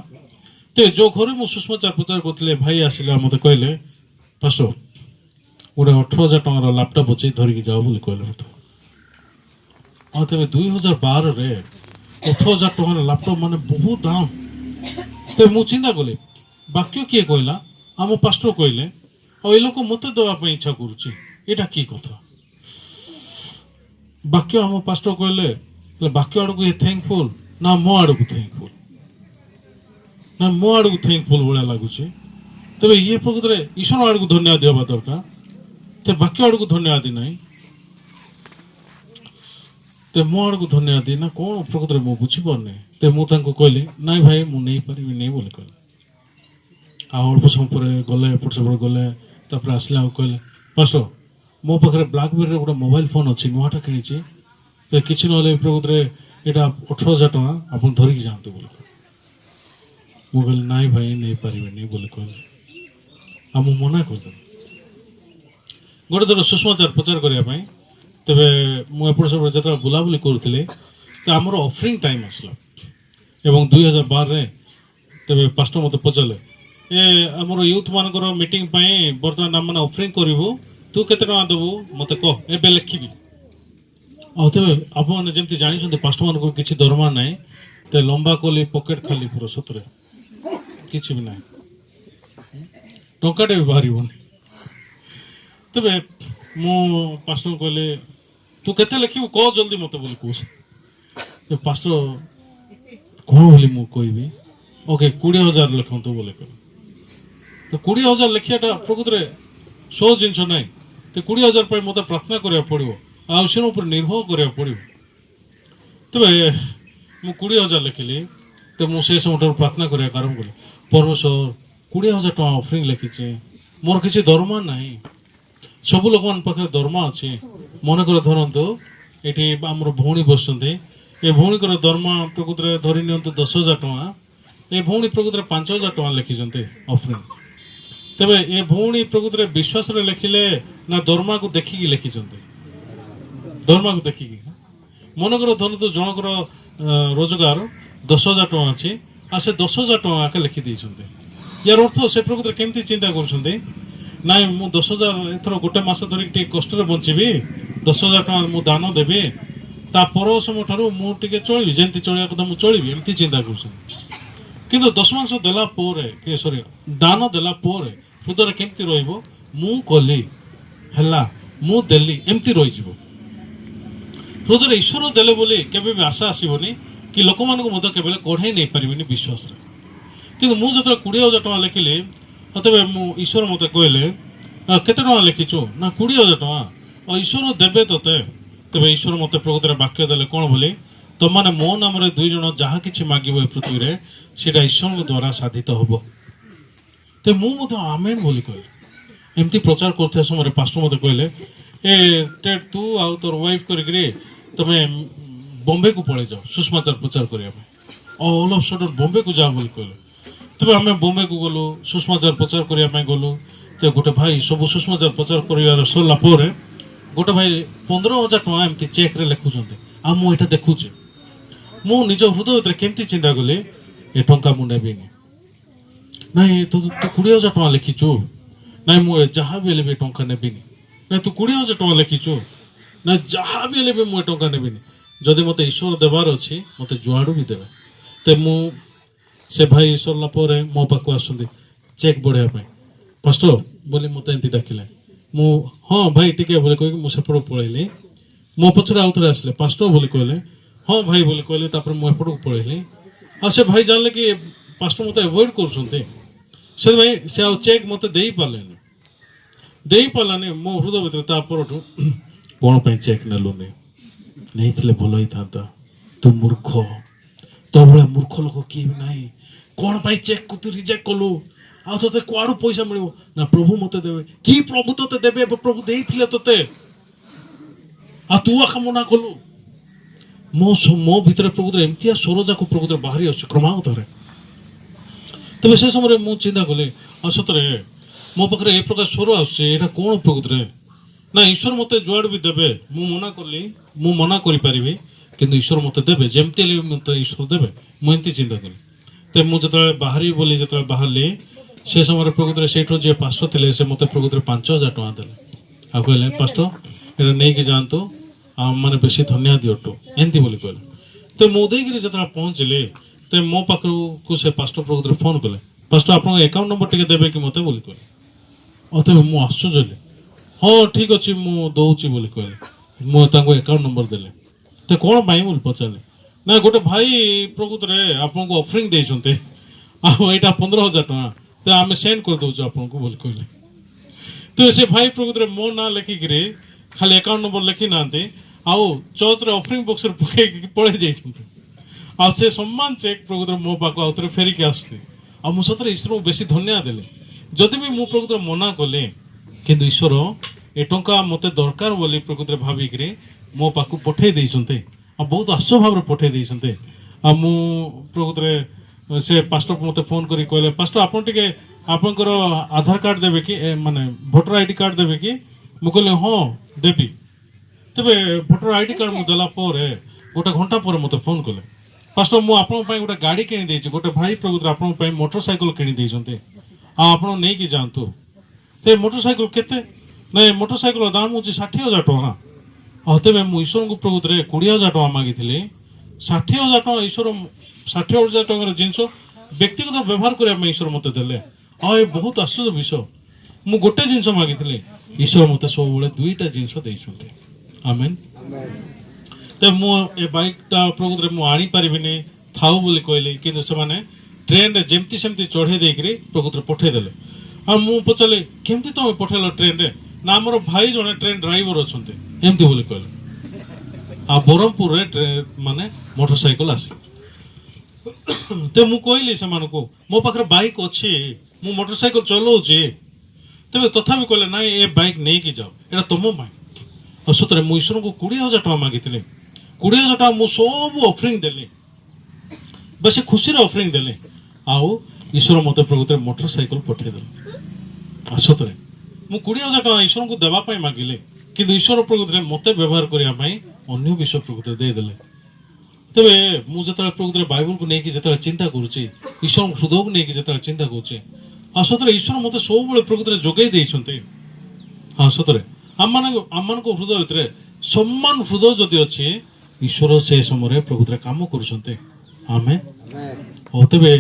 तो जो घर मुझे सुषमाचार प्रचार करते भाई आसिले मत कहले पास्टर गोटे 18,000 टंकार लैपटॉप अच्छे धरिकी जाओ बोली कहले मत आ तेज 2012 रे 18,000 टंकार लैपटॉप माने बहुत दाम तो मुझे चिंता कली बाक्य किए कहला आम पास्टर कहले और ये लोक मत देवाई इच्छा करुच्चा कि कथा बाक्य आम पास्टर कहले बाक्य आड़ को ये थैंकफुल ना मो आड़ को थैंकफुल ना मो आड़ को थैंकफुल भाया लगुच तेज ये प्रकृत ईश्वर आड़ को धन्यवाद देवा दरकार तो बाक्य आड़ को धन्यवाद ना तो मो आड़ को धन्यवाद ना कौन प्रकृत मुझे बुझीपारे तो मुझे कहली ना भाई मुझे नहीं पारि नहीं बोले कहले अल्प समय पर गले एपट सेपट गले तापर आसला कहले पास्टर मो पाखे ब्लाकबेरी गोटे मोबाइल फोन अच्छी नुआटा किणी तो किसी ना प्रकृत यहाँ 18,000 टका आप धरिकी जातु बोले मुझे कहली नाई भाई नहीं पारे नहीं बोले कहले आ मना करदे गोटे थर सुषमाचार प्रचार करने तेरे मुझे सब जो बुलाबुली करूँ तो आमर ऑफरिंग टाइम आसला एवं 2012 तेरे पास्टर मत पचारे ए आमर यूथ मानकर मीटिंग बर्तमान आम मैंने ऑफरिंग करूँ तू केते टका देबू मत कह ए लिखी तेरे आपने जानी पास्टर मान किसी दरमा ना तो लंबा कली पकेट खाली पूरा सतरे किसी भी ना टंकाटे भी बाहर तेरे मु पास्टर कहले तू केते लिखू कह जल्दी मत बोली कह पास्टर कौन बोली मु कहबी ओके 20,000 लिखु बोले तो 20,000 लिखियाटा प्रकृत सो जिनस ना तो 20,000 मत प्रार्थना करा पड़ो आश्वर उपर निर्भर करा पड़ो तेरे मु 20,000 लिखिली तो मुझे समय प्रार्थना करा आरम्भ कली परमेश्वर 20,000 टका ऑफरिंग लिखी मोर किसी दरमा ना सब लोक मान पाखे दरमा अच्छे मनकर धरतु ये आम भौणी बस ये भौणीकर दरमा प्रकृत धरी नि 10,000 टका ये भौणी प्रकृत 5,000 टका लिखिं ऑफरिंग तेरे ये भौणी प्रकृत विश्वास लिखिले ना दरमा को देखिकी लिखिं दरमा को देखिकी मनकर धरतु जनकर रोजगार 10,000 टका अच्छी आ से 10,000 टका लिखिदी यार अर्थ से प्रकृत केमती चिंता कर नाई मु 10,000 एथर गोटे मस धरिक कष्ट बची 10,000 टका मु दान देवी ता पर समय ठार मुझे चलि जमी चलिया कथा मुझे चलि एमती चिंता कर 10 देला सॉरी दान देला हृदय केमती रु कली है मु देली एमती रही हृदय ईश्वर देले बोली केबे भी आशा आसबनी कि लोक मान के कढ़ाई नहीं पारि विश्वास कि मुझे 20,000 टका लिखिली तेज ईश्वर मत कहले केते टका लिखिचु ना 20,000 टका ईश्वर देवे तोते तेज ईश्वर मत प्रकृत वाक्य देले कौन बोली तुम मैंने मो नाम 2 जन जहाँ कि मागे पृथ्वी में सीटा ईश्वर द्वारा साधित हम तो मुझे आमेन बोली कहली एमती प्रचार कर समय पास्टर मत कहले ए टेड तू आउ तोर वाइफ करी तुम्हें बॉम्बे को पड़े जाओ सुषमाचार प्रचार करने ऑल ऑफ सडन बॉम्बे को जाओ बोली कहले तेज आम बॉम्बे को गलु सुषमाचार प्रचार करने गलु तो गोटे भाई सब सुषमाचार प्रचार कर सरला गोटे भाई 15,000 टका एमती चेक रे लिखुंट आ मुझे देखुचे मु निज हृदय भर केमती चिंता कली ए टंका मुझे नेबिनी ना तू 20,000 टका लिखिचु ना मुझे जहाँ भी भी टंका नेबिनी ना तू 20,000 टका लिखिचु ना जहाँ भी मुझे टंका नेबिनी जदि मत ईश्वर देवार अच्छी मत जुआड़ू भी देवे तो मु से भाई सरला मो पाक आसुँच चेक बढ़ापी पास्टर बोली मत एमती डाकिले मु हाँ भाई टिके बोले कह मुझे पलैली मो पचर आउ थे आसले पास्टर बोली कहले हाँ भाई बोली कहले मुझे को पलैली आ से भाई जानले कि पास्टर मत एवॉइड कर भाई से आ चेक मत दे पारानी मो हृदय भर कौन चेक नेलुनि नहीं भल ही था तू मूर्ख तो भाया मूर्ख लोक किए भी ना कौन चेक को तू रिजेक्ट कलु आ ते कुआड़ू पैसा मिल ना प्रभु मत देवे कि प्रभु ते देवे प्रभु देते ते आ तू आखा मना कलु मो भितर प्रकृत एमती स्वर जाक प्रकृत बाहरी आस क्रमागत तेज से समय मुझे चिंता कली सतरे ମୋ ପାଖରେ ଏ ପ୍ରକାର ସ୍ୱର ଆସୁଛି, ଏଇଟା କ'ଣ ପ୍ରକୃତରେ? ନା ଈଶ୍ୱର ମୋତେ ଯୁଆଡ଼େ ବି ଦେବେ, ମୁଁ ମନା କଲି, ମୁଁ ମନା କରିପାରିବି, କିନ୍ତୁ ଈଶ୍ୱର ମୋତେ ଦେବେ, ଯେମିତି ହେଲେ ବି ମୋତେ ଈଶ୍ୱର ଦେବେ, ମୁଁ ଏମିତି ଚିନ୍ତା କଲି। ତ ମୁଁ ଯେତେବେଳେ ବାହାରିବି ବୋଲି ଯେତେବେଳେ ବାହାରିଲି, ସେ ସମୟରେ ପ୍ରକୃତରେ ସେଇଠୁ ଯିଏ ପାଷ୍ଟର ଥିଲେ ସେ ମୋତେ ପ୍ରକୃତରେ 5,000 ଟଙ୍କା ଦେଲେ। ଆଉ କହିଲେ ପାଷ୍ଟର ଏଇଟା ନେଇକି ଯାଆନ୍ତୁ, ଆଉ ମାନେ ବେଶୀ ଧନ୍ୟ ଦିଅଟୁ, ଏମିତି ବୋଲି କହିଲେ। ତ ମୁଁ ଦେଇକିରି ଯେତେବେଳେ ପହଞ୍ଚିଲି, ତ ମୋ ପାଖକୁ ସେ ପାଷ୍ଟର ପ୍ରକୃତରେ ଫୋନ୍ କଲେ, ପାଷ୍ଟର ଆପଣଙ୍କ ଆକାଉଣ୍ଟ ନମ୍ବର ଟିକେ ଦେବେ କି ମୋତେ ବୋଲି କହିଲେ। ତେବେ ମୁଁ ଆଶ୍ଚର୍ଯ୍ୟ ହେଲି। ହଁ ଠିକ୍ ଅଛି ମୁଁ ଦେଉଛି ବୋଲି କହିଲେ। ମୁଁ ତାଙ୍କୁ ଆକାଉଣ୍ଟ ନମ୍ବର ଦେଲି। ତ କ'ଣ ପାଇଁ ବୋଲି ପଚାରିଲି। ନା ଗୋଟେ ଭାଇ ପ୍ରକୃତରେ ଆପଣଙ୍କୁ ଅଫରିଂ ଦେଇଛନ୍ତି, ଆଉ ଏଇଟା 15,000 ଟଙ୍କା, ତ ଆମେ ସେଣ୍ଡ କରିଦେଉଛୁ ଆପଣଙ୍କୁ ବୋଲି କହିଲେ। ତ ସେ ଭାଇ ପ୍ରକୃତରେ ମୋ ନାଁ ଲେଖିକିରି ଖାଲି ଆକାଉଣ୍ଟ ନମ୍ବର ଲେଖି ନାହାନ୍ତି, ଆଉ ଚର୍ଚ୍ଚରେ ଅଫରିଂ ବକ୍ସରେ ପକେଇକି ପଳେଇ ଯାଇଛନ୍ତି। ଆଉ ସେ ସମାନ ଚେକ୍ ପ୍ରକୃତରେ ମୋ ପାଖକୁ ଆଉ ଥରେ ଫେରିକି ଆସୁଛି। ଆଉ ମୁଁ ସତରେ ଈଶ୍ୱରଙ୍କୁ ବେଶୀ ଧନ୍ୟବାଦ ଦେଲି। ଯଦି ବି ମୁଁ ପ୍ରକୃତରେ ମନା କଲି, କିନ୍ତୁ ଈଶ୍ୱର ଏ ଟଙ୍କା ମୋତେ ଦରକାର ବୋଲି ପ୍ରକୃତରେ ଭାବିକିରି ମୋ ପାଖକୁ ପଠେଇ ଦେଇଛନ୍ତି, ଆଉ ବହୁତ ଆଶ୍ଚର୍ଯ୍ୟ ଭାବରେ ପଠେଇ ଦେଇଛନ୍ତି। ଆଉ ମୁଁ ପ୍ରକୃତରେ ସେ ପାଷ୍ଟରକୁ ମୋତେ ଫୋନ୍ କରି କହିଲେ, ପାଷ୍ଟର ଆପଣ ଟିକେ ଆପଣଙ୍କର ଆଧାର କାର୍ଡ଼ ଦେବେ କି, ମାନେ ଭୋଟର ଆଇ ଡି କାର୍ଡ଼ ଦେବେ କି? ମୁଁ କହିଲି ହଁ ଦେବି। ତେବେ ଭୋଟର ଆଇ ଡି କାର୍ଡ଼ ମୁଁ ଦେଲା ପରେ ଗୋଟେ ଘଣ୍ଟା ପରେ ମୋତେ ଫୋନ୍ କଲେ, ପାଷ୍ଟର ମୁଁ ଆପଣଙ୍କ ପାଇଁ ଗୋଟେ ଗାଡ଼ି କିଣିଦେଇଛି, ଗୋଟେ ଭାଇ ପ୍ରକୃତରେ ଆପଣଙ୍କ ପାଇଁ ମୋଟର ସାଇକେଲ କିଣିଦେଇଛନ୍ତି, ଆଉ ଆପଣ ନେଇକି ଯାଆନ୍ତୁ। ସେ ମୋଟର ସାଇକେଲ କେତେ? ନାଇଁ ମୋଟର ସାଇକେଲର ଦାମ ହେଉଛି 60,000 ଟଙ୍କା। ଆଉ ତେବେ ମୁଁ ଈଶ୍ୱରଙ୍କୁ ପ୍ରକୃତରେ 20,000 ଟଙ୍କା ମାଗିଥିଲି। 60,000 ଟଙ୍କା ଈଶ୍ୱର, 60,000 ଟଙ୍କାର ଜିନିଷ ବ୍ୟକ୍ତିଗତ ବ୍ୟବହାର କରିବା ପାଇଁ ଈଶ୍ୱର ମୋତେ ଦେଲେ। ଆଉ ଏ ବହୁତ ଆଶ୍ଚର୍ଯ୍ୟ ବିଷୟ। ମୁଁ ଗୋଟେ ଜିନିଷ ମାଗିଥିଲି, ଈଶ୍ୱର ମୋତେ ସବୁବେଳେ 2ଟା ଜିନିଷ ଦେଇଛନ୍ତି। ଆମେନ୍। ତ ମୁଁ ଏ ବାଇକ୍ଟା ପ୍ରକୃତରେ ମୁଁ ଆଣିପାରିବିନି ଥାଉ ବୋଲି କହିଲି, କିନ୍ତୁ ସେମାନେ ଟ୍ରେନରେ ଯେମିତି ସେମିତି ଚଢ଼େଇ ଦେଇକିରି ପ୍ରକୃତରେ ପଠେଇଦେଲେ। ଆଉ ମୁଁ ପଚାରିଲି କେମିତି ତୁମେ ପଠେଇଲ ଟ୍ରେନରେ? ନା ଆମର ଭାଇ ଜଣେ ଟ୍ରେନ୍ ଡ୍ରାଇଭର ଅଛନ୍ତି, ଏମିତି ବୋଲି କହିଲେ। ଆଉ ବ୍ରହ୍ମପୁରରେ ମାନେ ମୋଟର ସାଇକେଲ ଆସେ। ତ ମୁଁ କହିଲି ସେମାନଙ୍କୁ ମୋ ପାଖରେ ବାଇକ୍ ଅଛି, ମୁଁ ମୋଟର ସାଇକେଲ ଚଲାଉଛି, ତେବେ ତଥାପି କହିଲେ ନାଇଁ ଏ ବାଇକ୍ ନେଇକି ଯାଅ, ଏଇଟା ତୁମ ପାଇଁ। ଆଉ ସତରେ ମୁଁ ଈଶ୍ୱରଙ୍କୁ 20,000 ଟଙ୍କା ମାଗିଥିଲି। 20,000 ଟଙ୍କା ମୁଁ ସବୁ ଅଫରିଂ ଦେଲି, ବେଶୀ ଖୁସିରେ ଅଫରିଂ ଦେଲି, ଆଉ ଈଶ୍ୱର ମୋତେ ପ୍ରକୃତରେ ମୋଟର ସାଇକେଲ ପଠେଇଦେଲେ। ଆଉ ସତରେ ମୁଁ 20,000 ଟଙ୍କା ଈଶ୍ୱରଙ୍କୁ ଦେବା ପାଇଁ ମାଗିଲି, କିନ୍ତୁ ଈଶ୍ୱର ପ୍ରକୃତରେ ମୋତେ ବ୍ୟବହାର କରିବା ପାଇଁ ଅନ୍ୟ ବିଷୟ ପ୍ରକୃତରେ ଦେଇଦେଲେ। ତେବେ ମୁଁ ଯେତେବେଳେ ପ୍ରକୃତରେ ବାଇବଲକୁ ନେଇକି ଯେତେବେଳେ ଚିନ୍ତା କରୁଛି, ଈଶ୍ୱରଙ୍କ ହୃଦୟକୁ ନେଇକି ଯେତେବେଳେ ଚିନ୍ତା କରୁଛି, ଆଉ ସତରେ ଈଶ୍ୱର ମୋତେ ସବୁବେଳେ ପ୍ରକୃତରେ ଯୋଗାଇ ଦେଇଛନ୍ତି। ହଁ ସତରେ ଆମମାନଙ୍କ ହୃଦୟ ଭିତରେ ସମାନ ହୃଦୟ ଯଦି ଅଛି, ଈଶ୍ୱର ସେ ସମୟରେ ପ୍ରକୃତରେ କାମ କରୁଛନ୍ତି। ଆମେ ହଉ ତେବେ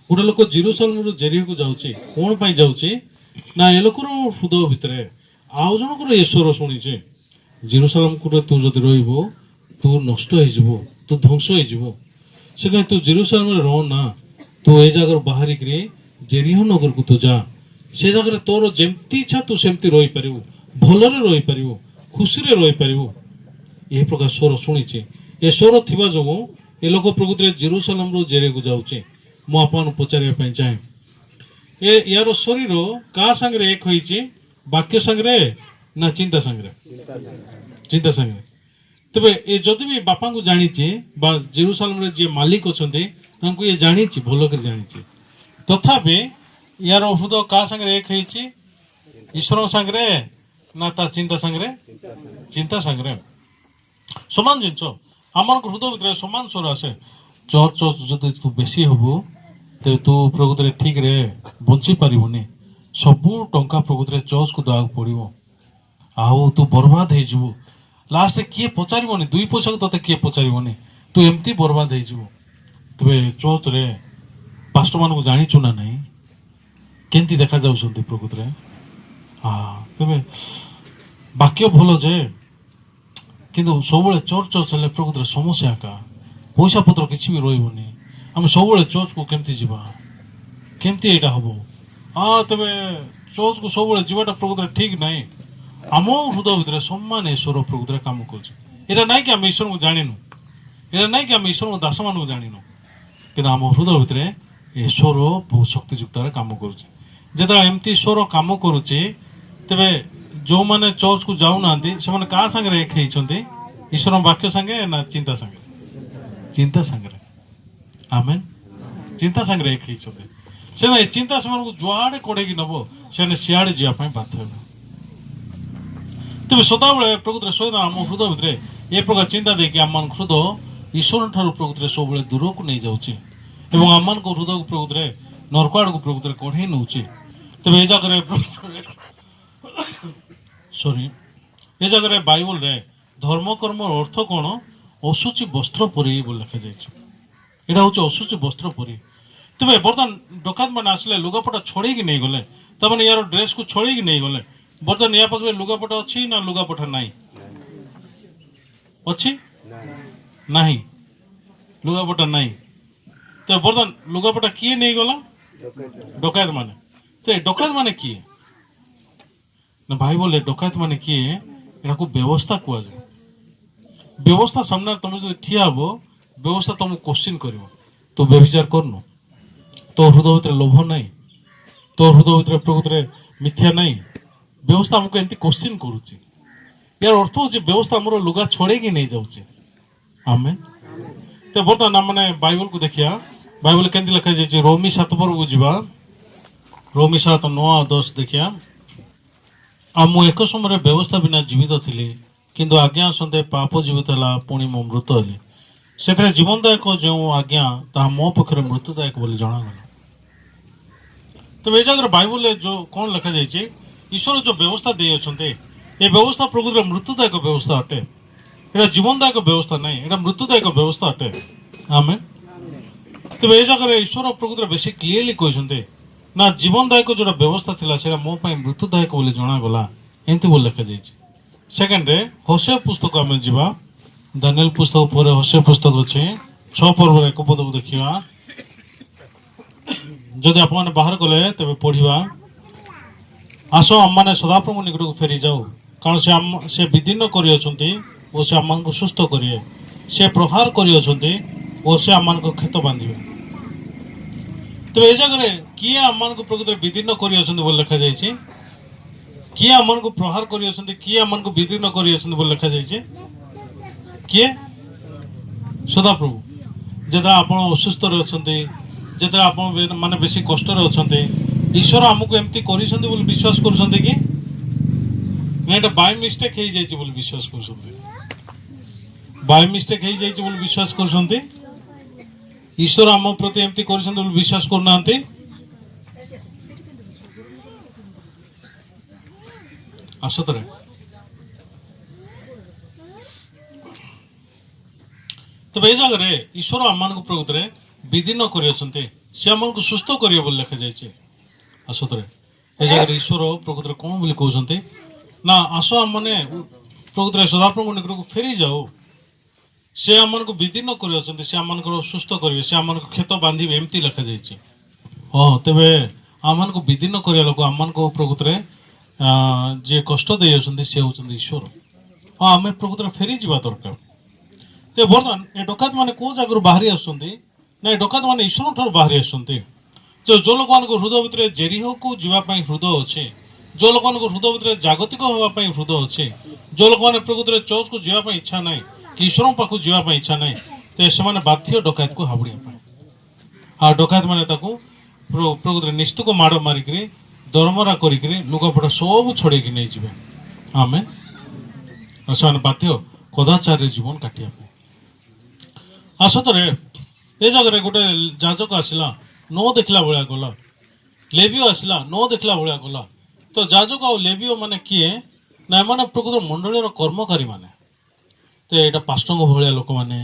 ଗୋଟେ ଲୋକ ଜେରୁସାଲେମରୁ ଜେରିକୋକୁ ଯାଉଛି, କ'ଣ ପାଇଁ ଯାଉଛି? ନା ଏ ଲୋକର ହୃଦୟ ଭିତରେ ଆଉ ଜଣଙ୍କର ଈଶ୍ୱର ଶୁଣିছে, ଜେରୁସାଲେମକୁ ତୁ ଯଦି ରହିବୁ ତୁ ନଷ୍ଟ ହେଇଯିବୁ, ତୁ ଧ୍ୱଂସ ହେଇଯିବୁ। ସେଥିପାଇଁ ତୁ ଜେରୁସାଲେମରେ ରହ ନା, ତୁ ଏ ଜାଗାରୁ ବାହାରିକିରି ଜେରିହୋ ନଗରକୁ ତୁ ଯା। ସେ ଜାଗାରେ ତୋର ଯେମିତି ଇଚ୍ଛା ତୁ ସେମିତି ରହିପାରିବୁ, ଭଲରେ ରହିପାରିବୁ, ଖୁସିରେ ରହିପାରିବୁ। ଏ ପ୍ରକାର ସ୍ୱର ଶୁଣିଛି। ଏ ସ୍ୱର ଥିବା ଯୋଗୁଁ ଏ ଲୋକ ପ୍ରକୃତିରେ ଜେରୁସାଲେମରୁ ଜେରିକୋକୁ ଯାଉଛି। ମୁଁ ଆପଣଙ୍କୁ ପଚାରିବା ପାଇଁ ଚାହେଁ, ୟାର ଶରୀର କାହା ସାଙ୍ଗରେ ଏକ ହେଇଛି? ବାକ୍ୟ ସାଙ୍ଗରେ ନା ଚିନ୍ତା ସାଙ୍ଗରେ? ଚିନ୍ତା ସାଙ୍ଗରେ। ତେବେ ଏ ଯଦି ବି ବାପାଙ୍କୁ ଜାଣିଛି, ବା ଜେରୁସାଲେମରେ ଯିଏ ମାଲିକ ଅଛନ୍ତି ତାଙ୍କୁ ଇଏ ଜାଣିଛି, ଭଲ କରି ଜାଣିଛି, ତଥାପି ୟାର ହୃଦୟ କାହା ସାଙ୍ଗରେ ଏକ ହେଇଛି? ଈଶ୍ୱରଙ୍କ ସାଙ୍ଗରେ ନା ତା ଚିନ୍ତା ସାଙ୍ଗରେ? ଚିନ୍ତା ସାଙ୍ଗରେ। ସମାନ ଜିନିଷ ଆମମାନଙ୍କ ହୃଦୟ ଭିତରେ ସମାନ ସ୍ୱର ଆସେ। ଚର୍ଚ୍ଚ ଯଦି ତୁ ବେଶୀ ହବୁ, ତେବେ ତୁ ପ୍ରକୃତରେ ଠିକରେ ବଞ୍ଚି ପାରିବୁନି। ସବୁ ଟଙ୍କା ପ୍ରକୃତରେ ଚର୍ଚ୍ଚକୁ ଦେବାକୁ ପଡ଼ିବ, ଆଉ ତୁ ବର୍ବାଦ ହେଇଯିବୁ। ଲାଷ୍ଟରେ କିଏ ପଚାରିବନି, 2 ପଇସାକୁ ତତେ କିଏ ପଚାରିବନି, ତୁ ଏମିତି ବର୍ବାଦ ହେଇଯିବୁ। ତେବେ ଚର୍ଚ୍ଚରେ ପାଷ୍ଟରମାନଙ୍କୁ ଜାଣିଛୁ ନା ନାହିଁ କେମିତି ଦେଖାଯାଉଛନ୍ତି ପ୍ରକୃତରେ? ତେବେ ବାକ୍ୟ ଭଲ ଯେ, କିନ୍ତୁ ସବୁବେଳେ ଚର୍ଚ୍ଚ ହେଲେ ପ୍ରକୃତରେ ସମସ୍ୟା ଏକା, ପଇସା ପତ୍ର କିଛି ବି ରହିବନି। ଆମେ ସବୁବେଳେ ଚର୍ଚ୍ଚକୁ କେମିତି ଯିବା, କେମିତି ଏଇଟା ହବ? ତେବେ ଚର୍ଚ୍ଚକୁ ସବୁବେଳେ ଯିବାଟା ପ୍ରକୃତରେ ଠିକ ନାହିଁ। ଆମ ହୃଦୟ ଭିତରେ ସମାନ ଈଶ୍ୱର ପ୍ରକୃତରେ କାମ କରୁଛି। ଏଇଟା ନାଇଁ କି ଆମେ ଈଶ୍ୱରଙ୍କୁ ଜାଣିନୁ, ଏଇଟା ନାଇଁ କି ଆମେ ଈଶ୍ୱରଙ୍କ ଦାସମାନଙ୍କୁ ଜାଣିନୁ, କିନ୍ତୁ ଆମ ହୃଦୟ ଭିତରେ ଈଶ୍ୱର ବହୁତ ଶକ୍ତିଯୁକ୍ତରେ କାମ କରୁଛି। ଯେତେବେଳେ ଏମିତି ଈଶ୍ୱର କାମ କରୁଛି, ତେବେ ଯେଉଁମାନେ ଚର୍ଚ୍ଚକୁ ଯାଉନାହାନ୍ତି ସେମାନେ କାହା ସାଙ୍ଗରେ ଏକ ହେଇଛନ୍ତି? ଈଶ୍ୱରଙ୍କ ବାକ୍ୟ ସାଙ୍ଗେ ନା ଚିନ୍ତା ସାଙ୍ଗରେ? ଚିନ୍ତା ସାଙ୍ଗରେ। ଆମେନ୍। ଚିନ୍ତା ସାଙ୍ଗରେ ଏକ ହେଇଛନ୍ତି। ସେ ଚିନ୍ତା ସେମାନଙ୍କୁ ଯୁଆଡ଼େ କଢ଼େଇକି ନେବ, ସେମାନେ ସିଆଡ଼େ ଯିବା ପାଇଁ ବାଧ୍ୟ ହେବେ। ତେବେ ସଦାବେଳେ ପ୍ରକୃତରେ ସହିତ ଆମ ହୃଦୟ ଭିତରେ ଏ ପ୍ରକାର ଚିନ୍ତା ଦେଇକି ଆମମାନଙ୍କ ହୃଦୟ ଈଶ୍ୱରଙ୍କ ଠାରୁ ପ୍ରକୃତରେ ସବୁବେଳେ ଦୂରକୁ ନେଇଯାଉଛି ଏବଂ ଆମମାନଙ୍କ ହୃଦୟକୁ ପ୍ରକୃତରେ ନର୍କ ଆଡ଼କୁ ପ୍ରକୃତରେ କଢ଼େଇ ନେଉଛି। ତେବେ ଏ ଜାଗାରେ ଏ ଜାଗାରେ ବାଇବଲରେ ଧର୍ମକର୍ମର ଅର୍ଥ କ'ଣ? ଅଶୁଚି ବସ୍ତ୍ର ପରି ବୋଲି ଲେଖାଯାଇଛି। ଏଇଟା ହେଉଛି ଅଶୁଚି ବସ୍ତ୍ର ପରି। ତେବେ ବର୍ତ୍ତମାନ ଡକାୟତ ମାନେ ଆସିଲେ ଲୁଗାପଟା ଛଡ଼େଇକି ନେଇଗଲେ, ତାମାନେ ୟାର ଡ୍ରେସ୍କୁ ଛଡ଼େଇକି ନେଇଗଲେ। ବର୍ତ୍ତମାନ ୟା ପାଖରେ ଲୁଗାପଟା ଅଛି ନା ଲୁଗାପଟା ନାହିଁ? ଅଛି ନାହିଁ, ଲୁଗାପଟା ନାହିଁ। ତ ବର୍ତ୍ତମାନ ଲୁଗାପଟା କିଏ ନେଇଗଲା? ଡକାୟତ ମାନେ। ତ ଏ ଡକାୟତ ମାନେ କିଏ? ନା ଭାଇ ବୋଲେ ଡକାୟତ ମାନେ କିଏ? ଏଟାକୁ ବ୍ୟବସ୍ଥା କୁହାଯାଏ। ବ୍ୟବସ୍ଥା ସାମ୍ନାରେ ତମେ ଯଦି ଠିଆ ହବ, ବ୍ୟବସ୍ଥା ତମକୁ କୋଶ୍ଚିନ୍ କରିବ। ତୁ ବ୍ୟଭିଚାର କରୁନୁ, ତୋ ହୃଦୟ ଭିତରେ ଲୋଭ ନାହିଁ, ତୋ ହୃଦୟ ଭିତରେ ପ୍ରକୃତରେ ମିଥ୍ୟା ନାହିଁ। ବ୍ୟବସ୍ଥା ଆମକୁ ଏମିତି କୋଶ୍ଚିନ୍ କରୁଛି। ୟାର ଅର୍ଥ ହେଉଛି ବ୍ୟବସ୍ଥା ଆମର ଲୁଗା ଛଡ଼େଇକି ନେଇଯାଉଛି। ଆମେ ତ ବର୍ତ୍ତମାନ ଆମେ ବାଇବଲକୁ ଦେଖିବା। ବାଇବଲ କେମିତି ଲେଖାଯାଇଛି? ରୋମୀ 7 ପର୍ବକୁ ଯିବା। ରୋମୀ 7, 9 ଆଉ 10 ଦେଖିବା। ଆଉ ମୁଁ ଏକ ସମୟରେ ବ୍ୟବସ୍ଥା ବିନା ଜୀବିତ ଥିଲି, କିନ୍ତୁ ଆଜ୍ଞା ସନ୍ଦେହ ପାପ ଜୀବିତ ହେଲା, ପୁଣି ମୁଁ ମୃତ ହେଲି। ସେଥିରେ ଜୀବନଦାୟକ ଯେଉଁ ଆଜ୍ଞା ତାହା ମୋ ପକ୍ଷରେ ମୃତ୍ୟୁଦାୟକ ବୋଲି ଜଣାଗଲା। ତେବେ ଏ ଜାଗାରେ ବାଇବଲରେ ଯେଉଁ କ'ଣ ଲେଖାଯାଇଛି? ଈଶ୍ୱର ଯେଉଁ ବ୍ୟବସ୍ଥା ଦେଇଅଛନ୍ତି, ଏ ବ୍ୟବସ୍ଥା ପ୍ରକୃତରେ ମୃତ୍ୟୁଦାୟକ ବ୍ୟବସ୍ଥା ଅଟେ। ଏଇଟା ଜୀବନଦାୟକ ବ୍ୟବସ୍ଥା ନାହିଁ, ଏଇଟା ମୃତ୍ୟୁଦାୟକ ବ୍ୟବସ୍ଥା ଅଟେ। ଆମେ ତେବେ ଏ ଜାଗାରେ ଈଶ୍ୱର ପ୍ରକୃତରେ ବେଶୀ କ୍ଲିୟରଲି କହିଛନ୍ତି ନା ଜୀବନଦାୟକ ଯେଉଁଟା ବ୍ୟବସ୍ଥା ଥିଲା ସେଇଟା ମୋ ପାଇଁ ମୃତ୍ୟୁଦାୟକ ବୋଲି ଜଣାଗଲା, ଏମିତି ବୋଲି ଲେଖାଯାଇଛି। ସେକେଣ୍ଡରେ ହୋସେଆ ପୁସ୍ତକ ଆମେ ଯିବା। ଦାନିଏଲ ପୁସ୍ତକ ପରେ ହୋସେଆ ପୁସ୍ତକ ଅଛି। 6 ପର୍ବର 1 ପଦକୁ ଦେଖିବା। ଯଦି ଆପଣମାନେ ବାହାର କଲେ ତେବେ ପଢ଼ିବା। ଆସ ଆମମାନେ ସଦାପ୍ରଭୁ ନିକଟକୁ ଫେରି ଯାଉ, କାରଣ ସେ ବିଦୀର୍ଣ୍ଣ କରିଅଛନ୍ତି ଓ ସେ ଆମମାନଙ୍କୁ ସୁସ୍ଥ କରିବେ। ସେ ପ୍ରହାର କରିଅଛନ୍ତି ଓ ସେ ଆମମାନଙ୍କ କ୍ଷେତ ବାନ୍ଧିବେ। ତେବେ ଏ ଜାଗାରେ କିଏ ଆମମାନଙ୍କୁ ପ୍ରକୃତରେ ବିଦୀର୍ଣ୍ଣ କରିଅଛନ୍ତି ବୋଲି ଲେଖାଯାଇଛି? କିଏ ଆମମାନଙ୍କୁ ପ୍ରହାର କରିଅଛନ୍ତି? କିଏ ଆମମାନଙ୍କୁ ବିଦୀର୍ଣ୍ଣ କରିଅଛନ୍ତି ବୋଲି ଲେଖାଯାଇଛି? କିଏ? ସଦାପ୍ରଭୁ। ଯେତେବେଳେ ଆପଣ ଅସୁସ୍ଥରେ ଅଛନ୍ତି, ଯେତେବେଳେ ଆପଣ ମାନେ ବେଶୀ କଷ୍ଟରେ ଅଛନ୍ତି, ଈଶ୍ୱର ଆମକୁ ଏମିତି କରିଛନ୍ତି ବୋଲି ବିଶ୍ୱାସ କରୁଛନ୍ତି କି? ନା ଏଇଟା ବାଇ ମିଷ୍ଟେକ୍ ହେଇଯାଇଛି ବୋଲି ବିଶ୍ୱାସ କରୁଛନ୍ତି? ବାଇ ମିଷ୍ଟେକ୍ ହେଇଯାଇଛି ବୋଲି ବିଶ୍ୱାସ କରୁଛନ୍ତି? ଈଶ୍ୱର ଆମ ପ୍ରତି ଏମିତି କରିଛନ୍ତି ବୋଲି ବିଶ୍ୱାସ କରୁନାହାନ୍ତି? ଆସତରେ ତେବେ ଏ ଜାଗାରେ ଈଶ୍ୱର ଆମମାନଙ୍କୁ ପ୍ରକୃତରେ ବିଦୀର୍ଣ୍ଣ କରିଅଛନ୍ତି, ସେ ଆମକୁ ସୁସ୍ଥ କରିବେ ବୋଲି ଲେଖାଯାଇଛି। ଆସତରେ ଏ ଜାଗାରେ ଈଶ୍ୱର ପ୍ରକୃତରେ କ'ଣ ବୋଲି କହୁଛନ୍ତି? ନା ଆସ ଆମମାନେ ପ୍ରକୃତରେ ସଦାପ୍ରଭୁ ନିକଟକୁ ଫେରି ଯାଉ। ସେ ଆମମାନଙ୍କୁ ବିଦୀର୍ଣ୍ଣ କରିଅଛନ୍ତି, ସେ ଆମମାନଙ୍କର ସୁସ୍ଥ କରିବେ, ସେ ଆମମାନଙ୍କ କ୍ଷେତ ବାନ୍ଧିବେ, ଏମିତି ଲେଖାଯାଇଛି। ହଁ, ତେବେ ଆମମାନଙ୍କୁ ବିଦୀର୍ଣ୍ଣ କରିବା ଲୋକ, ଆମମାନଙ୍କୁ ପ୍ରକୃତରେ ଯିଏ କଷ୍ଟ ଦେଇଅଛନ୍ତି ସେ ହେଉଛନ୍ତି ଈଶ୍ୱର। ହଁ, ଆମେ ପ୍ରକୃତରେ ଫେରିଯିବା ଦରକାର। ତେବେ ବର୍ତ୍ତମାନ ଏ ଡକାୟତ ମାନେ କେଉଁ ଜାଗାରୁ ବାହାରି ଆସୁଛନ୍ତି? ନା ଏ ଡକାୟତ ମାନେ ଈଶ୍ୱରଙ୍କ ଠାରୁ ବାହାରି ଆସୁଛନ୍ତି। ଯେଉଁ ଲୋକମାନଙ୍କ ହୃଦୟ ଭିତରେ ଜେରିହୋକୁ ଯିବା ପାଇଁ ହୃଦୟ ଅଛି, ଯେଉଁ ଲୋକମାନଙ୍କ ହୃଦୟ ଭିତରେ ଜାଗତିକ ହେବା ପାଇଁ ହୃଦୟ ଅଛି, ଯେଉଁ ଲୋକମାନେ ପ୍ରକୃତରେ ଚର୍ଚ୍ଚକୁ ଯିବା ପାଇଁ ଇଚ୍ଛା ନାହିଁ କି ଈଶ୍ୱରଙ୍କ ପାଖକୁ ଯିବା ପାଇଁ ଇଚ୍ଛା ନାହିଁ, ତେବେ ସେମାନେ ବାଧ୍ୟ ଡକାୟତକୁ ହାବୁଡ଼ିବା ପାଇଁ। ଆଉ ଡକାୟତ ମାନେ ତାକୁ ପ୍ରକୃତରେ ନିସ୍ତୁକ ମାଡ଼ ମାରିକିରି ଦରମରା କରିକିରି ଲୁଗାପଟା ସବୁ ଛଡ଼େଇକି ନେଇଯିବେ। ଆମେ ସେମାନେ ବାଧ୍ୟ କଦାଚାରରେ ଜୀବନ କାଟିବା ପାଇଁ। ଆସତରେ ଏ ଜାଗାରେ ଗୋଟେ ଯାଜକ ଆସିଲା, ନ ଦେଖିଲା ଭଳିଆ ଗଲା। ଲେବିଓ ଆସିଲା, ନ ଦେଖିଲା ଭଳିଆ ଗଲା। ତ ଯାଜକ ଆଉ ଲେବିଓ ମାନେ କିଏ? ନା ଏମାନେ ପ୍ରକୃତ ମଣ୍ଡଳୀର କର୍ମକାରୀ ମାନେ। ତ ଏଇଟା ପାଷ୍ଟରଙ୍କ ଭଳିଆ ଲୋକମାନେ,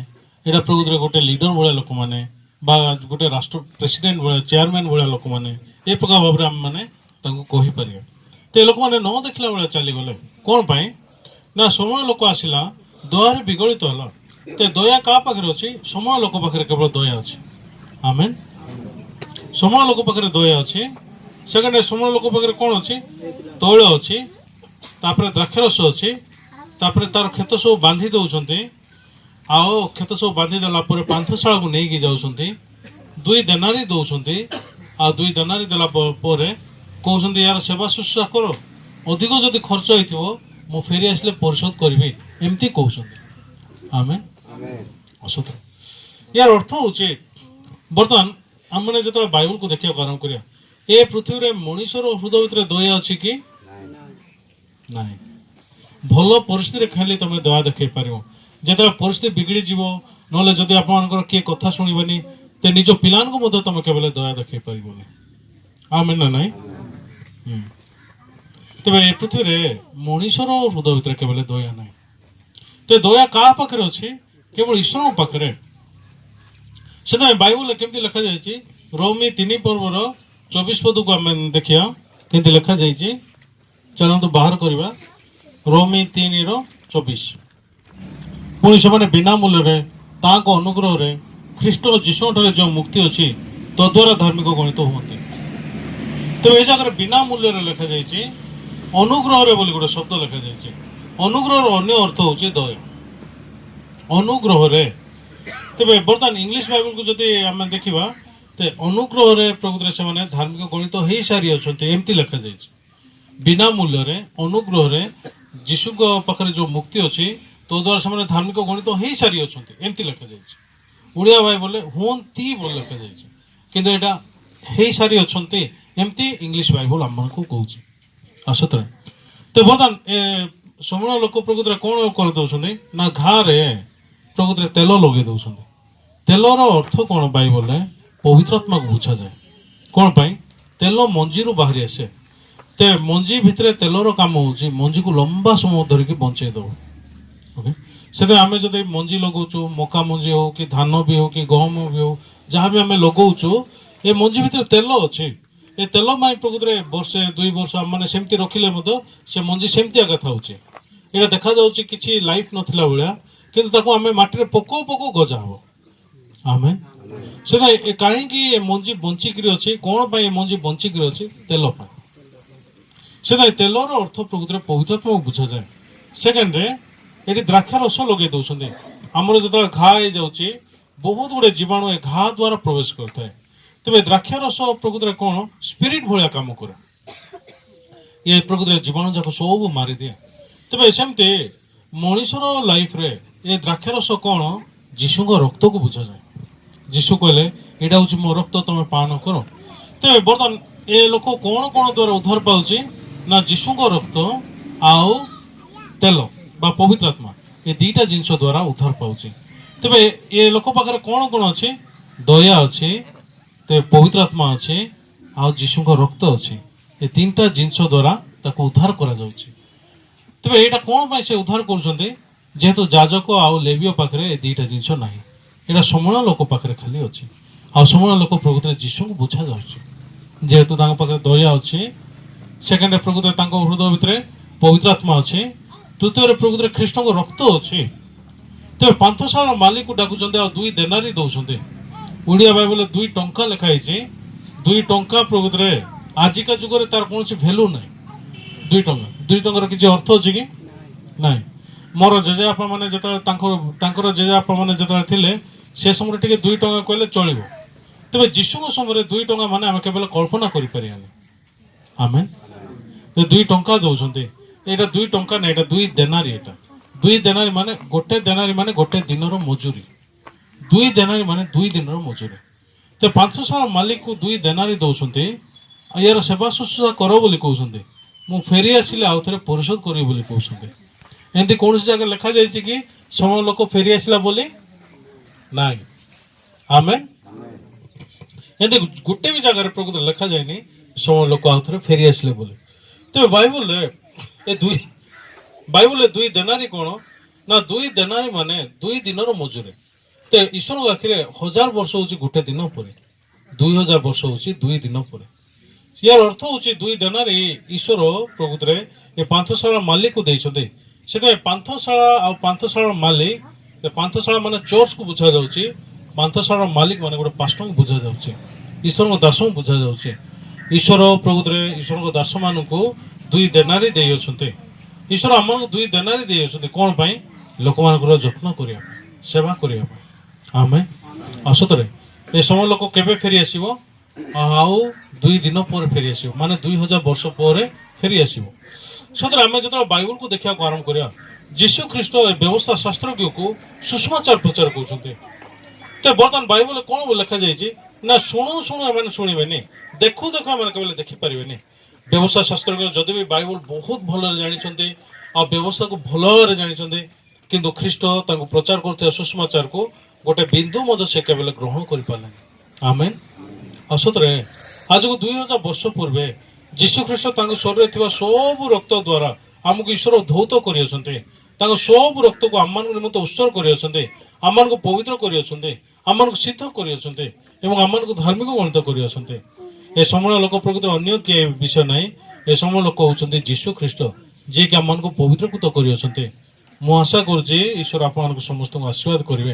ଏଇଟା ପ୍ରକୃତରେ ଗୋଟେ ଲିଡର ଭଳିଆ ଲୋକମାନେ, ବା ଗୋଟେ ରାଷ୍ଟ୍ର ପ୍ରେସିଡେଣ୍ଟ ଭଳିଆ, ଚେୟାରମ୍ୟାନ୍ ଭଳିଆ ଲୋକମାନେ, ଏ ପ୍ରକାର ଭାବରେ ଆମେମାନେ ତାଙ୍କୁ କହିପାରିବା। ତ ଏ ଲୋକମାନେ ନ ଦେଖିଲା ଭଳିଆ ଚାଲିଗଲେ। କ'ଣ ପାଇଁ? ନା ସମୟ ଲୋକ ଆସିଲା, ଦୟାରେ ବିଗଳିତ ହେଲା। ତ ଦୟା କାହା ପାଖରେ ଅଛି? ସମୟ ଲୋକ ପାଖରେ କେବଳ ଦୟା ଅଛି। ଆମେନ୍। ସମୟ ଲୋକ ପାଖରେ ଦୟା ଅଛି। ସେକେଣ୍ଡ, ସମୟ ଲୋକ ପାଖରେ କ'ଣ ଅଛି? ତୈଳ ଅଛି, ତାପରେ ଦ୍ରାକ୍ଷରସ ଅଛି, ତାପରେ ତାର କ୍ଷେତ ସବୁ ବାନ୍ଧି ଦେଉଛନ୍ତି। ଆଉ କ୍ଷେତ ସବୁ ବାନ୍ଧି ଦେଲା ପରେ ପାନ୍ଥଶାଳାକୁ ନେଇକି ଯାଉଛନ୍ତି, 2 ଦେନାରୀ ଦେଉଛନ୍ତି। ଆଉ 2 ଦେନାରୀ ଦେଲା ପରେ କହୁଛନ୍ତି ୟାର ସେବା ଶୁଶ୍ରୂଷା କର, ଅଧିକ ଯଦି ଖର୍ଚ୍ଚ ହେଇଥିବ ମୁଁ ଫେରି ଆସିଲେ ପରିଶୋଧ କରିବି, ଏମିତି କହୁଛନ୍ତି। ଆମେ ୟାର ଅର୍ଥ ହେଉଛି ବର୍ତ୍ତମାନ ଆମମାନେ ଯେତେବେଳେ ବାଇବଲକୁ ଦେଖିବାକୁ ଆରମ୍ଭ କରିବା, ଏ ପୃଥିବୀରେ ମଣିଷର ହୃଦୟ ଭିତରେ ଦୟା ଅଛି କି ନାହିଁ? ଭଲ ପରିସ୍ଥିତିରେ ଖାଲି ତମେ ଦୟା ଦେଖେଇ ପାରିବ। ଯେତେବେଳେ ପରିସ୍ଥିତି ବିଗିଡ଼ି ଯିବ, ନହେଲେ ଯଦି ଆପଣଙ୍କର କିଏ କଥା ଶୁଣିବେନି, ତ ନିଜ ପିଲାଙ୍କୁ ମଧ୍ୟ ତମେ କେବେ ଦୟା ଦେଖେଇ ପାରିବନି। ଆମେନ୍ ନା ନାଇଁ? ତେବେ ଏ ପୃଥିବୀରେ ମଣିଷର ହୃଦୟ ଭିତରେ କେବେ ଦୟା ନାହିଁ। ତ ଦୟା କାହା ପାଖରେ ଅଛି? କେବଳ ଈଶ୍ୱରଙ୍କ ପାଖରେ। ସେଥିପାଇଁ ବାଇବଲରେ କେମିତି ଲେଖାଯାଇଛି, ରୋମୀ 3 ପର୍ବର 24 ପଦକୁ ଆମେ ଦେଖିବା କେମିତି ଲେଖାଯାଇଛି। ଚାଲନ୍ତୁ ବାହାର କରିବା। ରୋମୀ 3:24। ପୁଣି ସେମାନେ ବିନା ମୂଲ୍ୟରେ ତାଙ୍କ ଅନୁଗ୍ରହରେ ଖ୍ରୀଷ୍ଟ ଯୀଶୁଙ୍କଠାରେ ଯେଉଁ ମୁକ୍ତି ଅଛି ତଦ୍ୱାରା ଧାର୍ମିକ ଗଣିତ ହୁଅନ୍ତି। ତେବେ ଏ ଜାଗାରେ ବିନା ମୂଲ୍ୟରେ ଲେଖାଯାଇଛି, ଅନୁଗ୍ରହରେ ବୋଲି ଗୋଟେ ଶବ୍ଦ ଲେଖାଯାଇଛି। ଅନୁଗ୍ରହର ଅନ୍ୟ ଅର୍ଥ ହେଉଛି ଦୟା। ଅନୁଗ୍ରହରେ। ତେବେ ବର୍ତ୍ତମାନ ଇଂଲିଶ ବାଇବଲକୁ ଯଦି ଆମେ ଦେଖିବା, ତ ଅନୁଗ୍ରହରେ ପ୍ରକୃତରେ ସେମାନେ ଧାର୍ମିକ ଗଣିତ ହେଇସାରି ଅଛନ୍ତି, ଏମିତି ଲେଖାଯାଇଛି। ବିନା ମୂଲ୍ୟରେ ଅନୁଗ୍ରହରେ ଯୀଶୁଙ୍କ ପାଖରେ ଯେଉଁ ମୁକ୍ତି ଅଛି ତ ଦ୍ୱାରା ସେମାନେ ଧାର୍ମିକ ଗଣିତ ହେଇସାରି ଅଛନ୍ତି, ଏମିତି ଲେଖାଯାଇଛି। ଓଡ଼ିଆ ବାଇବଲରେ ହୁଅନ୍ତି ବୋଲି ଲେଖାଯାଇଛି, କିନ୍ତୁ ଏଇଟା ହେଇସାରି ଅଛନ୍ତି ଏମିତି ଇଂଲିଶ ବାଇବଲ ଆମମାନଙ୍କୁ କହୁଛି। ସତରେ ତ ବର୍ତ୍ତମାନ ଏ ସମୁଳ ଲୋକ ପ୍ରକୃତରେ କ'ଣ କରିଦେଉଛନ୍ତି ନା, ଘାରେ ପ୍ରକୃତରେ ତେଲ ଲଗେଇ ଦେଉଛନ୍ତି। ତେଲର ଅର୍ଥ କ'ଣ ବାଇବଲରେ? ପବିତ୍ର ଆତ୍ମାକୁ ବୁଝାଯାଏ। କ'ଣ ପାଇଁ? ତେଲ ମଞ୍ଜିରୁ ବାହାରି ଆସେ। ତେ ମଞ୍ଜି ଭିତରେ ତେଲର କାମ ହେଉଛି ମଞ୍ଜିକୁ ଲମ୍ବା ସମୟ ଧରିକି ବଞ୍ଚେଇ ଦେବ। ଓକେ, ସେଥିପାଇଁ ଆମେ ଯଦି ମଞ୍ଜି ଲଗାଉଛୁ, ମକା ମଞ୍ଜି ହଉ କି ଧାନ ବି ହଉ କି ଗହମ ବି ହଉ, ଯାହା ବି ଆମେ ଲଗାଉଛୁ, ଏ ମଞ୍ଜି ଭିତରେ ତେଲ ଅଛି। ଏ ତେଲ ପାଇଁ ପ୍ରକୃତରେ ବର୍ଷେ 2 ବର୍ଷ ଆମେ ସେମିତି ରଖିଲେ ମଧ୍ୟ ସେ ମଞ୍ଜି ସେମିତି ଆଗା ଥାଉଛି। ଏଇଟା ଦେଖାଯାଉଛି କିଛି ଲାଇଫ ନଥିଲା ଭଳିଆ, କିନ୍ତୁ ତାକୁ ଆମେ ମାଟିରେ ପକଉ ପକଉ ଗଜା ହବ। ଆମେ ସେଟା କାହିଁକି ଏ ମଞ୍ଜି ବଞ୍ଚିକିରି ଅଛି? କ'ଣ ପାଇଁ ଏ ମଞ୍ଜି ବଞ୍ଚିକିରି ଅଛି? ତେଲ ପାଇଁ। ସେଟା ତେଲର ଅର୍ଥ ପ୍ରକୃତରେ ପବିତ୍ର ଆତ୍ମାକୁ ବୁଝାଯାଏ। ସେକେଣ୍ଡରେ ଏଠି ଦ୍ରାକ୍ଷା ରସ ଲଗେଇ ଦେଉଛନ୍ତି। ଆମର ଯେତେବେଳେ ଘା ହେଇଯାଉଛି, ବହୁତ ଗୁଡ଼ିଏ ଜୀବାଣୁ ଏ ଘା ଦ୍ୱାରା ପ୍ରବେଶ କରିଥାଏ। ତେବେ ଦ୍ରାକ୍ଷା ରସ ପ୍ରକୃତରେ କ'ଣ? ସ୍ପିରିଟ ଭଳିଆ କାମ କରେ। ଏ ପ୍ରକୃତରେ ଜୀବାଣୁ ଯାକ ସବୁ ମାରିଦିଏ। ତେବେ ସେମିତି ମଣିଷର ଲାଇଫରେ ଏ ଦ୍ରାକ୍ଷା ରସ କ'ଣ? ଯୀଶୁଙ୍କ ରକ୍ତକୁ ବୁଝାଯାଏ। ଯୀଶୁ କହିଲେ ଏଇଟା ହେଉଛି ମୋ ରକ୍ତ, ତମେ ପାନ କର। ତେବେ ବର୍ତ୍ତମାନ ଏ ଲୋକ କ'ଣ କ'ଣ ଦ୍ୱାରା ଉଦ୍ଧାର ପାଉଛି ନା, ଯୀଶୁଙ୍କ ରକ୍ତ ଆଉ ତେଲ ବା ପବିତ୍ର ଆତ୍ମା, ଏ ଦୁଇଟା ଜିନିଷ ଦ୍ୱାରା ଉଦ୍ଧାର ପାଉଛି। ତେବେ ଏ ଲୋକ ପାଖରେ କ'ଣ କ'ଣ ଅଛି? ଦୟା ଅଛି, ତେବେ ପବିତ୍ର ଆତ୍ମା ଅଛି, ଆଉ ଯୀଶୁଙ୍କ ରକ୍ତ ଅଛି। ଏ 3ଟା ଜିନିଷ ଦ୍ୱାରା ତାକୁ ଉଦ୍ଧାର କରାଯାଉଛି। ତେବେ ଏଇଟା କ'ଣ ପାଇଁ ସେ ଉଦ୍ଧାର କରୁଛନ୍ତି? ଯେହେତୁ ଯାଜକ ଆଉ ଲେବୀୟ ପାଖରେ ଏ 2ଟା ଜିନିଷ ନାହିଁ। ଏଇଟା ସମୂଳ ଲୋକ ପାଖରେ ଖାଲି ଅଛି। ଆଉ ସମୂଳ ଲୋକ ପ୍ରକୃତରେ ଯୀଶୁଙ୍କୁ ବୁଝାଯାଉଛି, ଯେହେତୁ ତାଙ୍କ ପାଖରେ ଦୟା ଅଛି। ସେକେଣ୍ଡରେ ପ୍ରକୃତରେ ତାଙ୍କ ହୃଦୟ ଭିତରେ ପବିତ୍ର ଆତ୍ମା ଅଛି। ତୃତୀୟରେ ପ୍ରକୃତରେ ଖ୍ରୀଷ୍ଟଙ୍କ ରକ୍ତ ଅଛି। ତେବେ ପାନ୍ଥଶାଳାର ମାଲିକକୁ ଡାକୁଛନ୍ତି ଆଉ 2 ଦେନାରୀ ଦେଉଛନ୍ତି। ଓଡ଼ିଆ ବାଇବଲରେ 2 ଟଙ୍କା ଲେଖା ହେଇଛି। 2 ଟଙ୍କା ପ୍ରକୃତରେ ଆଜିକା ଯୁଗରେ ତାର କୌଣସି ଭ୍ୟାଲୁ ନାହିଁ। 2 ଟଙ୍କା, 2 ଟଙ୍କାର କିଛି ଅର୍ଥ ଅଛି କି? ନାହିଁ। ମୋର ଜେଜେବାପା ମାନେ ଯେତେବେଳେ ତାଙ୍କର ଜେଜେବାପା ମାନେ ଯେତେବେଳେ ଥିଲେ, ସେ ସମୟରେ ଟିକେ 2 ଟଙ୍କା କହିଲେ ଚଳିବ। ତେବେ ଯୀଶୁଙ୍କ ସମୟରେ 2 ଟଙ୍କା ମାନେ ଆମେ କେବଳ କଳ୍ପନା କରିପାରିବାନି। ଆମେ 2 ଟଙ୍କା ଦେଉଛନ୍ତି। ଏଇଟା 2 ଟଙ୍କା ନାହିଁ, ଏଇଟା 2 ଦେନାରୀ। ଏଇଟା 2 ଦେନାରୀ ମାନେ ଗୋଟେ ଦେନାରୀ ମାନେ ଗୋଟେ ଦିନର ମଜୁରୀ। 2 ଦେନାରୀ ମାନେ 2 ଦିନର ମଜୁରୀ। ତ 500 ମାଲିକକୁ 2 ଦେନାରୀ ଦେଉଛନ୍ତି। ୟାର ସେବା ଶୁଶ୍ରୂଷା କର ବୋଲି କହୁଛନ୍ତି। ମୁଁ ଫେରି ଆସିଲେ ଆଉ ଥରେ ପରିଶୋଧ କରିବି ବୋଲି କହୁଛନ୍ତି। ଏମିତି କୌଣସି ଜାଗାରେ ଲେଖାଯାଇଛି କି ସମୟ ଲୋକ ଫେରି ଆସିଲା ବୋଲି? ନାହିଁ। ଆମେ ଏମିତି ଗୋଟେ ବି ଜାଗାରେ ପ୍ରକୃତରେ ଲେଖାଯାଇନି ସମୟ ଲୋକ ଆଉ ଥରେ ଫେରି ଆସିଲେ ବୋଲି। ତେବେ ବାଇବଲରେ 2 ଦେନାରୀ କ'ଣ ନା, 2 ଦେନାରୀ ମାନେ 2 ଦିନର ମଜୁରୀ। ତ ଈଶ୍ୱରଙ୍କ ଆଖିରେ 1000 ବର୍ଷ ହେଉଛି ଗୋଟେ ଦିନ ପରେ, 2000 ବର୍ଷ ହେଉଛି 2 ଦିନ ପରେ। ୟାର ଅର୍ଥ ହେଉଛି 2 ଦେନାରୀ ଈଶ୍ୱର ପ୍ରକୃତରେ ଏ ପାନ୍ଥଶାଳାର ମାଲିକକୁ ଦେଇଛନ୍ତି। ସେଥିପାଇଁ ପାନ୍ଥଶାଳା ଆଉ ପାନ୍ଥଶାଳାର ମାଲିକ, ପାନ୍ଥଶାଳା ମାନେ ଚର୍ଚ୍ଚକୁ ବୁଝାଯାଉଛି। ପାନ୍ଥଶାଳାର ମାଲିକ ମାନେ ଗୋଟେ ପାଷ୍ଟରଙ୍କୁ ବୁଝାଯାଉଛି, ଈଶ୍ୱରଙ୍କ ଦାସଙ୍କୁ ବୁଝାଯାଉଛି। ଈଶ୍ୱର ପ୍ରକୃତରେ ଈଶ୍ୱରଙ୍କ ଦାସମାନଙ୍କୁ 2 ଦେନାରୀ ଦେଇଅଛନ୍ତି। ଈଶ୍ୱର ଆମମାନଙ୍କୁ 2 ଦେନାରୀ ଦେଇଅଛନ୍ତି। କ'ଣ ପାଇଁ? ଲୋକମାନଙ୍କର ଯତ୍ନ କରିବା ପାଇଁ, ସେବା କରିବା ପାଇଁ। ଆମେ ସତରେ ଏ ସମୟ ଲୋକ କେବେ ଫେରି ଆସିବ? ଆଉ 2 ଦିନ ପରେ ଫେରି ଆସିବ, ମାନେ 2000 ବର୍ଷ ପରେ ଫେରି ଆସିବ। ସତରେ ଆମେ ଯେତେବେଳେ ବାଇବଲକୁ ଦେଖିବାକୁ ଆରମ୍ଭ କରିବା, ଯୀଶୁ ଖ୍ରୀଷ୍ଟ ଏ ବ୍ୟବସ୍ଥା ଶାସ୍ତ୍ରଜ୍ଞକୁ ସୁସମାଚାର ପ୍ରଚାର କରୁଛନ୍ତି। ତ ବର୍ତ୍ତମାନ ବାଇବଲରେ କ'ଣ ଲେଖାଯାଇଛି? ନା ଶୁଣୁ ଶୁଣୁ ଏମାନେ ଶୁଣିବେନି, ଦେଖୁ ଦେଖୁ ଏମାନେ କେବେ ଦେଖିପାରିବେନି। ବ୍ୟବସାୟ ଶାସ୍ତ୍ର ଯଦି ବି ବାଇବଲ ବହୁତ ଭଲରେ ଜାଣିଛନ୍ତି ଆଉ ବ୍ୟବସ୍ଥାକୁ ଭଲ ଭାବରେ ଜାଣିଛନ୍ତି, କିନ୍ତୁ ଖ୍ରୀଷ୍ଟ ତାଙ୍କୁ ପ୍ରଚାର କରୁଥିବା ସୁଷମାଚାରକୁ ଗୋଟେ ବିନ୍ଦୁ ମଧ୍ୟ ସେ କେବେ ଗ୍ରହଣ କରିପାରିଲେନି। ଆମେନ୍। ଆଉ ସତରେ ଆଜକୁ 2000 ବର୍ଷ ପୂର୍ବେ ଯୀଶୁ ଖ୍ରୀଷ୍ଟ ତାଙ୍କ ଶରୀରରେ ଥିବା ସବୁ ରକ୍ତ ଦ୍ୱାରା ଆମକୁ ଈଶ୍ୱର ଧୌତ କରିଅଛନ୍ତି। ତାଙ୍କ ସବୁ ରକ୍ତକୁ ଆମମାନଙ୍କ ନିମନ୍ତେ ଉତ୍ସର୍ଗ କରିଅଛନ୍ତି, ଆମମାନଙ୍କୁ ପବିତ୍ର କରିଅଛନ୍ତି, ଆମମାନଙ୍କୁ ସିଦ୍ଧ କରିଅଛନ୍ତି ଏବଂ ଆମମାନଙ୍କୁ ଧାର୍ମିକ ଗଣିତ କରିଅଛନ୍ତି। ଏ ସମୟ ଲୋକ ପ୍ରକୃତରେ ଅନ୍ୟ କିଏ ବିଷୟ ନାହିଁ, ଏ ସମୟ ଲୋକ ହେଉଛନ୍ତି ଯୀଶୁ ଖ୍ରୀଷ୍ଟ, ଯିଏକି ଆମମାନଙ୍କୁ ପବିତ୍ରକୃତ କରିଅଛନ୍ତି। ମୁଁ ଆଶା କରୁଛି ଈଶ୍ୱର ଆପଣମାନଙ୍କୁ ସମସ୍ତଙ୍କୁ ଆଶୀର୍ବାଦ କରିବେ।